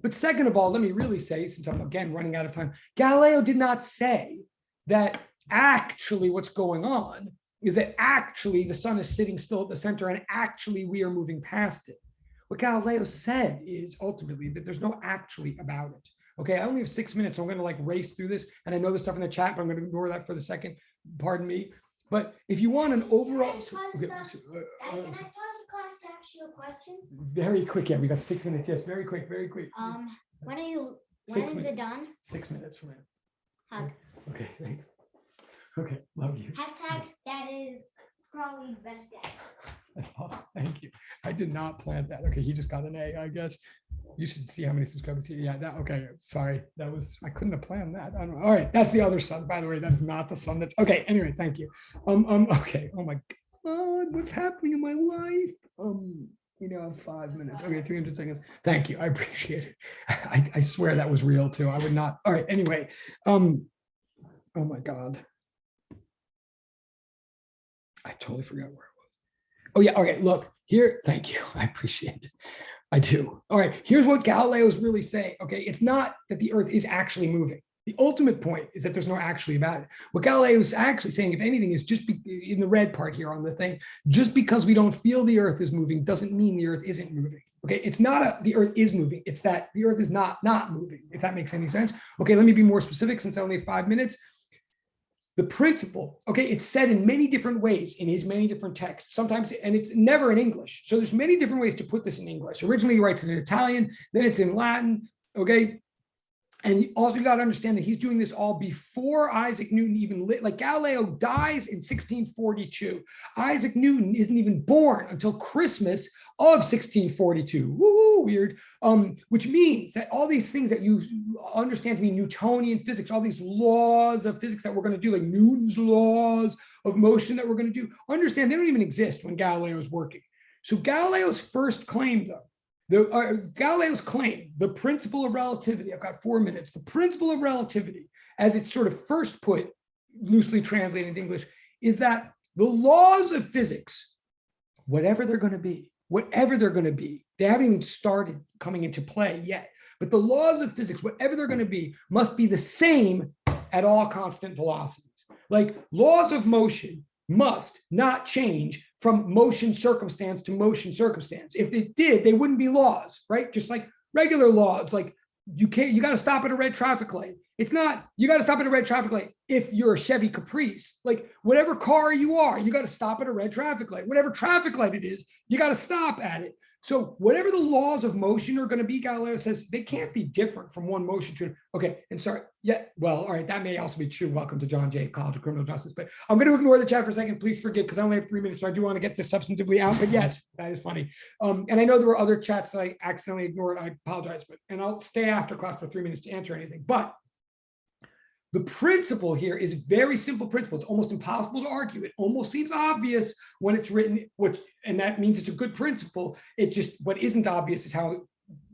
But second of all, let me really say, since I'm again running out of time, Galileo did not say that actually what's going on is that actually the sun is sitting still at the center and actually we are moving past it. What Galileo said is ultimately that there's no actually about it. Okay, I only have 6 minutes, so I'm going to like race through this. And I know there's stuff in the chat, but I'm going to ignore that for the second. Pardon me. But if you want an overall, Can I pause the class to ask you a question? Very quick, yeah, we got 6 minutes. Yes, very quick, very quick. When is it done? 6 minutes from now. Hug. Okay, thanks. Okay, love you. Hashtag that is probably the best day. That's awesome. Thank you. I did not plan that. Okay, he just got an A, I guess. You should see how many subscribers he. Yeah, that okay. Sorry, that was I couldn't have planned that. I don't know. All right, that's the other son, by the way. That is not the son that's okay. Anyway, thank you. Okay. Oh my God, what's happening in my life? You know, I have 5 minutes. Okay, 300 seconds. Thank you. I appreciate it. I swear that was real too. I would not. All right. Anyway, oh my God. I totally forgot where I was. Oh yeah. Okay. Look here. Thank you. I appreciate it. I do. All right. Here's what Galileo is really saying. Okay. It's not that the Earth is actually moving. The ultimate point is that there's no actually about it. What Galileo is actually saying, if anything, is just in the red part here on the thing, just because we don't feel the earth is moving doesn't mean the earth isn't moving. Okay, it's not the earth is moving. It's that the earth is not moving, if that makes any sense. Okay, let me be more specific since I only have 5 minutes. The principle, okay, it's said in many different ways in his many different texts, sometimes, and it's never in English. So there's many different ways to put this in English. Originally, he writes it in Italian, then it's in Latin, okay? And also you got to understand that he's doing this all before Isaac Newton even lit. Like Galileo dies in 1642. Isaac Newton isn't even born until Christmas of 1642. Woo, weird. Which means that all these things that you understand to be Newtonian physics, all these laws of physics that we're going to do, like Newton's laws of motion that we're going to do, understand they don't even exist when Galileo is working. So Galileo's first claim, though, Galileo's claim, the principle of relativity, I've got 4 minutes, the principle of relativity, as it's sort of first put, loosely translated into English, is that the laws of physics, whatever they're going to be, they haven't even started coming into play yet, but the laws of physics, whatever they're going to be, must be the same at all constant velocities. Like laws of motion must not change from motion circumstance to motion circumstance. If it did, they wouldn't be laws, right? Just like regular laws, like you got to stop at a red traffic light. It's not, you got to stop at a red traffic light if you're a Chevy Caprice. Like whatever car you are, you got to stop at a red traffic light. Whatever traffic light it is, you got to stop at it. So whatever the laws of motion are going to be, Galileo says they can't be different from one motion to another. Okay, and sorry, yeah, well, all right, that may also be true. Welcome to John Jay, College of Criminal Justice. But I'm going to ignore the chat for a second. Please forgive, because I only have 3 minutes, so I do want to get this substantively out. But yes, that is funny. And I know there were other chats that I accidentally ignored. I apologize, and I'll stay after class for 3 minutes to answer anything. But the principle here is a very simple principle. It's almost impossible to argue. It almost seems obvious when it's written, and that means it's a good principle. It just, what isn't obvious is how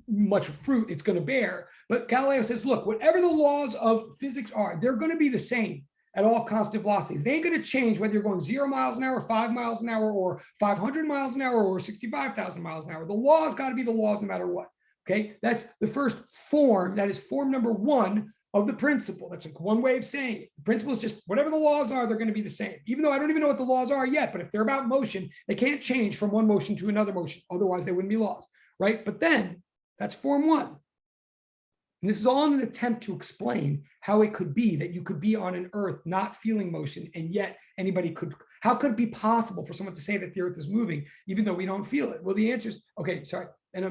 much fruit it's going to bear. But Galileo says, look, whatever the laws of physics are, they're going to be the same at all constant velocities. They ain't going to change whether you're going 0 miles an hour, 5 miles an hour, or 500 miles an hour, or 65,000 miles an hour. The laws got to be the laws no matter what. Okay, that's the first form. That is form number 1 of the principle. That's like one way of saying it. The principle is just whatever the laws are, they're going to be the same. Even though I don't even know what the laws are yet, but if they're about motion, they can't change from one motion to another motion. Otherwise, they wouldn't be laws, right? But then that's form 1. And this is all in an attempt to explain how it could be that you could be on an earth not feeling motion, and yet anybody could. How could it be possible for someone to say that the earth is moving, even though we don't feel it? Well, the answer is, okay, sorry. And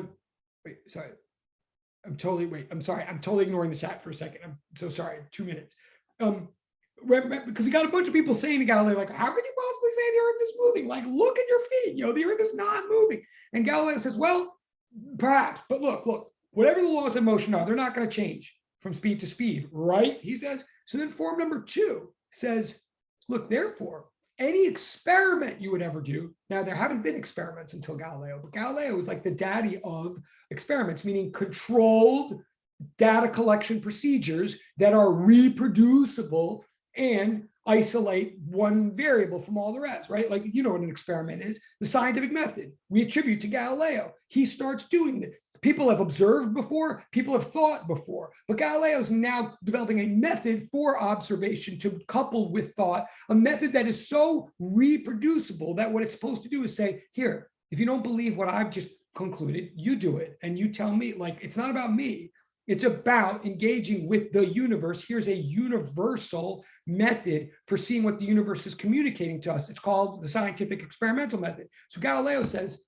I'm totally ignoring the chat for a second. I'm so sorry. 2 minutes. Because we got a bunch of people saying to Galileo, like, how can you possibly say the earth is moving? Like, look at your feet. The earth is not moving. And Galileo says, well, perhaps, but look, whatever the laws of motion are, they're not going to change from speed to speed, right? He says. So then form number 2 says, look, therefore, any experiment you would ever do. Now, there haven't been experiments until Galileo, but Galileo is like the daddy of experiments, meaning controlled data collection procedures that are reproducible and isolate one variable from all the rest, right? Like, you know what an experiment is, the scientific method. We attribute to Galileo. He starts doing it. People have observed before, people have thought before, but Galileo is now developing a method for observation to couple with thought, a method that is so reproducible that what it's supposed to do is say, here, if you don't believe what I've just concluded, you do it. And you tell me, like, it's not about me. It's about engaging with the universe. Here's a universal method for seeing what the universe is communicating to us. It's called the scientific experimental method. So Galileo says,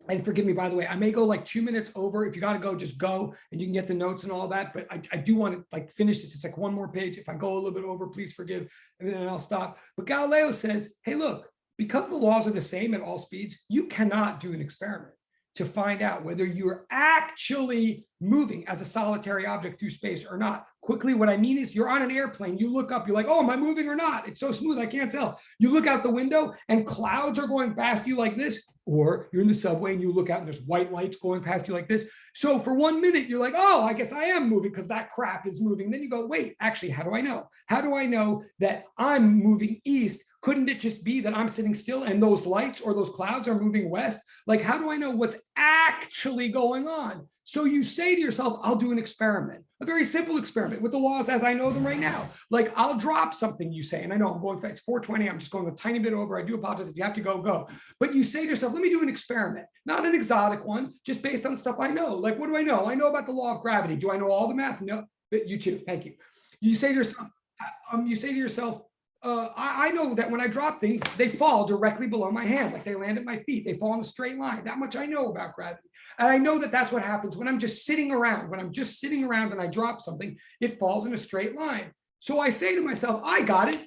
and forgive me, by the way, I may go like 2 minutes over. If you got to go, just go, and you can get the notes and all that. But I do want to like finish this. It's like one more page. If I go a little bit over, please forgive, and then I'll stop. But Galileo says, hey, look, because the laws are the same at all speeds, you cannot do an experiment to find out whether you're actually moving as a solitary object through space or not. Quickly, what I mean is you're on an airplane, you look up, you're like, oh, am I moving or not? It's so smooth, I can't tell. You look out the window and clouds are going past you like this, or you're in the subway and you look out and there's white lights going past you like this. So for 1 minute, you're like, oh, I guess I am moving because that crap is moving. Then you go, wait, actually, how do I know? How do I know that I'm moving east? Couldn't it just be that I'm sitting still and those lights or those clouds are moving west? Like, how do I know what's actually going on? So you say to yourself, I'll do an experiment, a very simple experiment with the laws as I know them right now. Like, I'll drop something, you say, and I know I'm going fast, it's 4:20, I'm just going a tiny bit over. I do apologize. If you have to go, go. But you say to yourself, let me do an experiment, not an exotic one, just based on stuff I know. Like, what do I know? I know about the law of gravity. Do I know all the math? No, but you too. Thank you. You say to yourself, I know that when I drop things, they fall directly below my hand, like they land at my feet. They fall in a straight line. That much I know about gravity. And I know that that's what happens when I'm just sitting around. When I'm just sitting around and I drop something, it falls in a straight line. So I say to myself, I got it.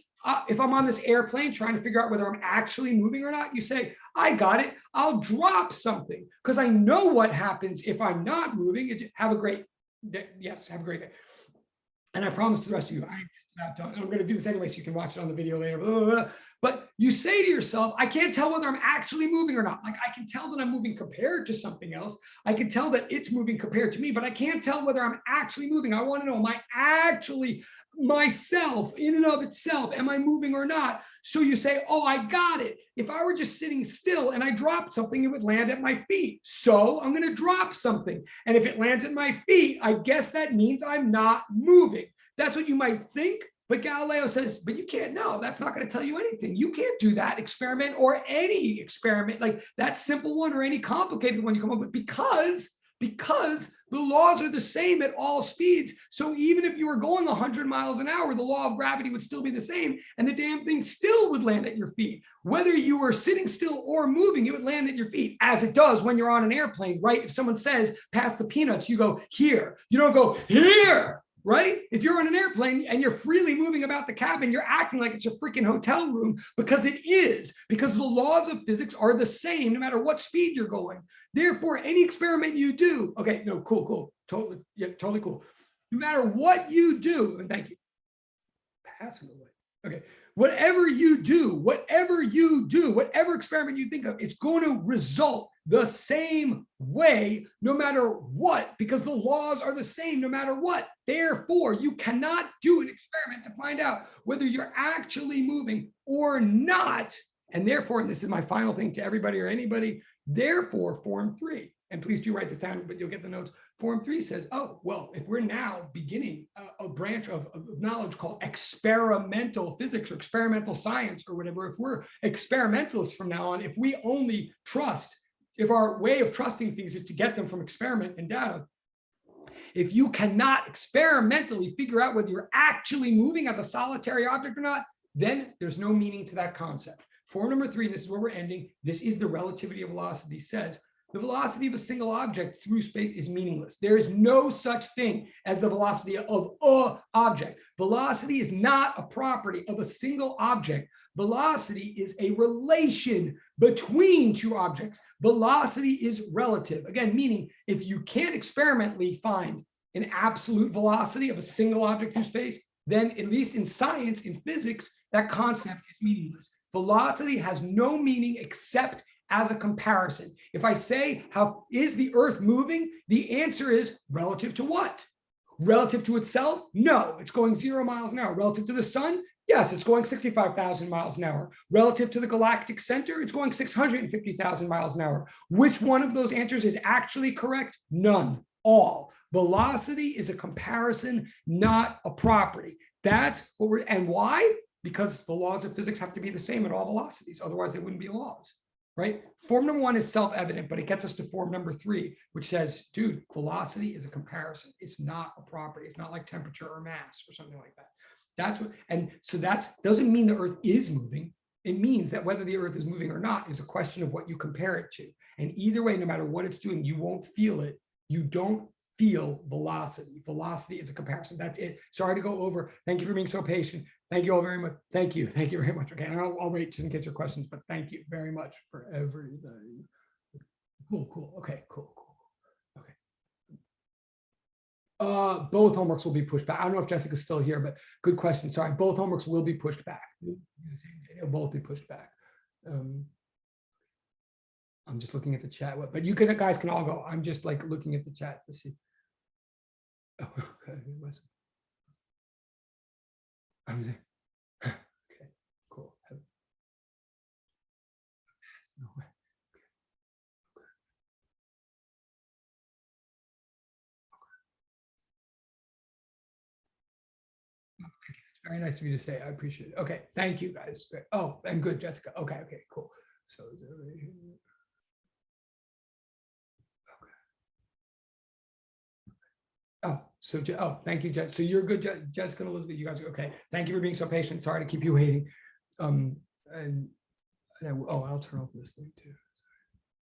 If I'm on this airplane trying to figure out whether I'm actually moving or not, you say, I got it. I'll drop something because I know what happens if I'm not moving. Have a great day. Yes, have a great day. And I promise to the rest of you, I'm just about done. I'm going to do this anyway, so you can watch it on the video later. Blah, blah, blah. But you say to yourself, I can't tell whether I'm actually moving or not. Like, I can tell that I'm moving compared to something else. I can tell that it's moving compared to me, but I can't tell whether I'm actually moving. I want to know, am I actually myself in and of itself? Am I moving or not? So you say, oh, I got it. If I were just sitting still and I dropped something, it would land at my feet. So I'm going to drop something. And if it lands at my feet, I guess that means I'm not moving. That's what you might think. But Galileo says, but you can't know. That's not going to tell you anything. You can't do that experiment or any experiment, like that simple one or any complicated one you come up with, because the laws are the same at all speeds. So even if you were going 100 miles an hour, the law of gravity would still be the same, and the damn thing still would land at your feet. Whether you were sitting still or moving, it would land at your feet, as it does when you're on an airplane, right? If someone says, pass the peanuts, you go here. You don't go here. Right? If you're on an airplane and you're freely moving about the cabin, you're acting like it's a freaking hotel room, because it is, because the laws of physics are the same no matter what speed you're going. Therefore, any experiment you do, okay, no, cool, totally, yeah, totally cool. No matter what you do, and thank you, passing away. Okay, whatever you do, whatever experiment you think of, it's going to result the same way no matter what, because the laws are the same no matter what. Therefore, you cannot do an experiment to find out whether you're actually moving or not. And therefore, and this is my final thing to everybody or anybody, therefore, form 3, and please do write this down, but you'll get the notes. Form 3 says, oh, well, if we're now beginning a branch of knowledge called experimental physics or experimental science or whatever, if we're experimentalists from now on, if we only trust, if our way of trusting things is to get them from experiment and data, if you cannot experimentally figure out whether you're actually moving as a solitary object or not, then there's no meaning to that concept. Form number 3, this is where we're ending. This is the relativity of velocity, says the velocity of a single object through space is meaningless. There is no such thing as the velocity of an object. Velocity is not a property of a single object. Velocity is a relation between two objects. Velocity is relative. Again, meaning if you can't experimentally find an absolute velocity of a single object through space, then at least in science, in physics, that concept is meaningless. Velocity has no meaning except as a comparison. If I say, how is the Earth moving? The answer is relative to what? Relative to itself? No, it's going 0 miles an hour. Relative to the sun? Yes, it's going 65,000 miles an hour. Relative to the Galactic Center, it's going 650,000 miles an hour. Which one of those answers is actually correct? None. All. Velocity is a comparison, not a property. That's what we're, and why? Because the laws of physics have to be the same at all velocities. Otherwise, they wouldn't be laws, right? Form number 1 is self-evident, but it gets us to form number 3, which says, dude, velocity is a comparison. It's not a property. It's not like temperature or mass or something like that. That's what, and so that doesn't mean the Earth is moving. It means that whether the Earth is moving or not is a question of what you compare it to. And either way, no matter what it's doing, you won't feel it. You don't feel velocity. Velocity is a comparison. That's it. Sorry to go over. Thank you for being so patient. Thank you all very much. Thank you. Thank you very much. Okay, and I'll wait just in case there are questions, but thank you very much for everything. Cool. Okay, cool. Okay. Both homeworks will be pushed back. I don't know if Jessica's still here, but good question. Sorry, both homeworks will be pushed back. They'll both be pushed back. I'm just looking at the chat, but you guys can all go. I'm just like looking at the chat to see. Oh, okay. Okay, cool. No way. It's very nice of you to say. I appreciate it. Okay, thank you guys. Great. Oh, and good, Jessica. Okay, okay, cool. So is there right here? Oh, so, thank you, Jess. So you're good, Jessica and Elizabeth, you guys are okay. Thank you for being so patient. Sorry to keep you waiting. And I'll turn off this thing too.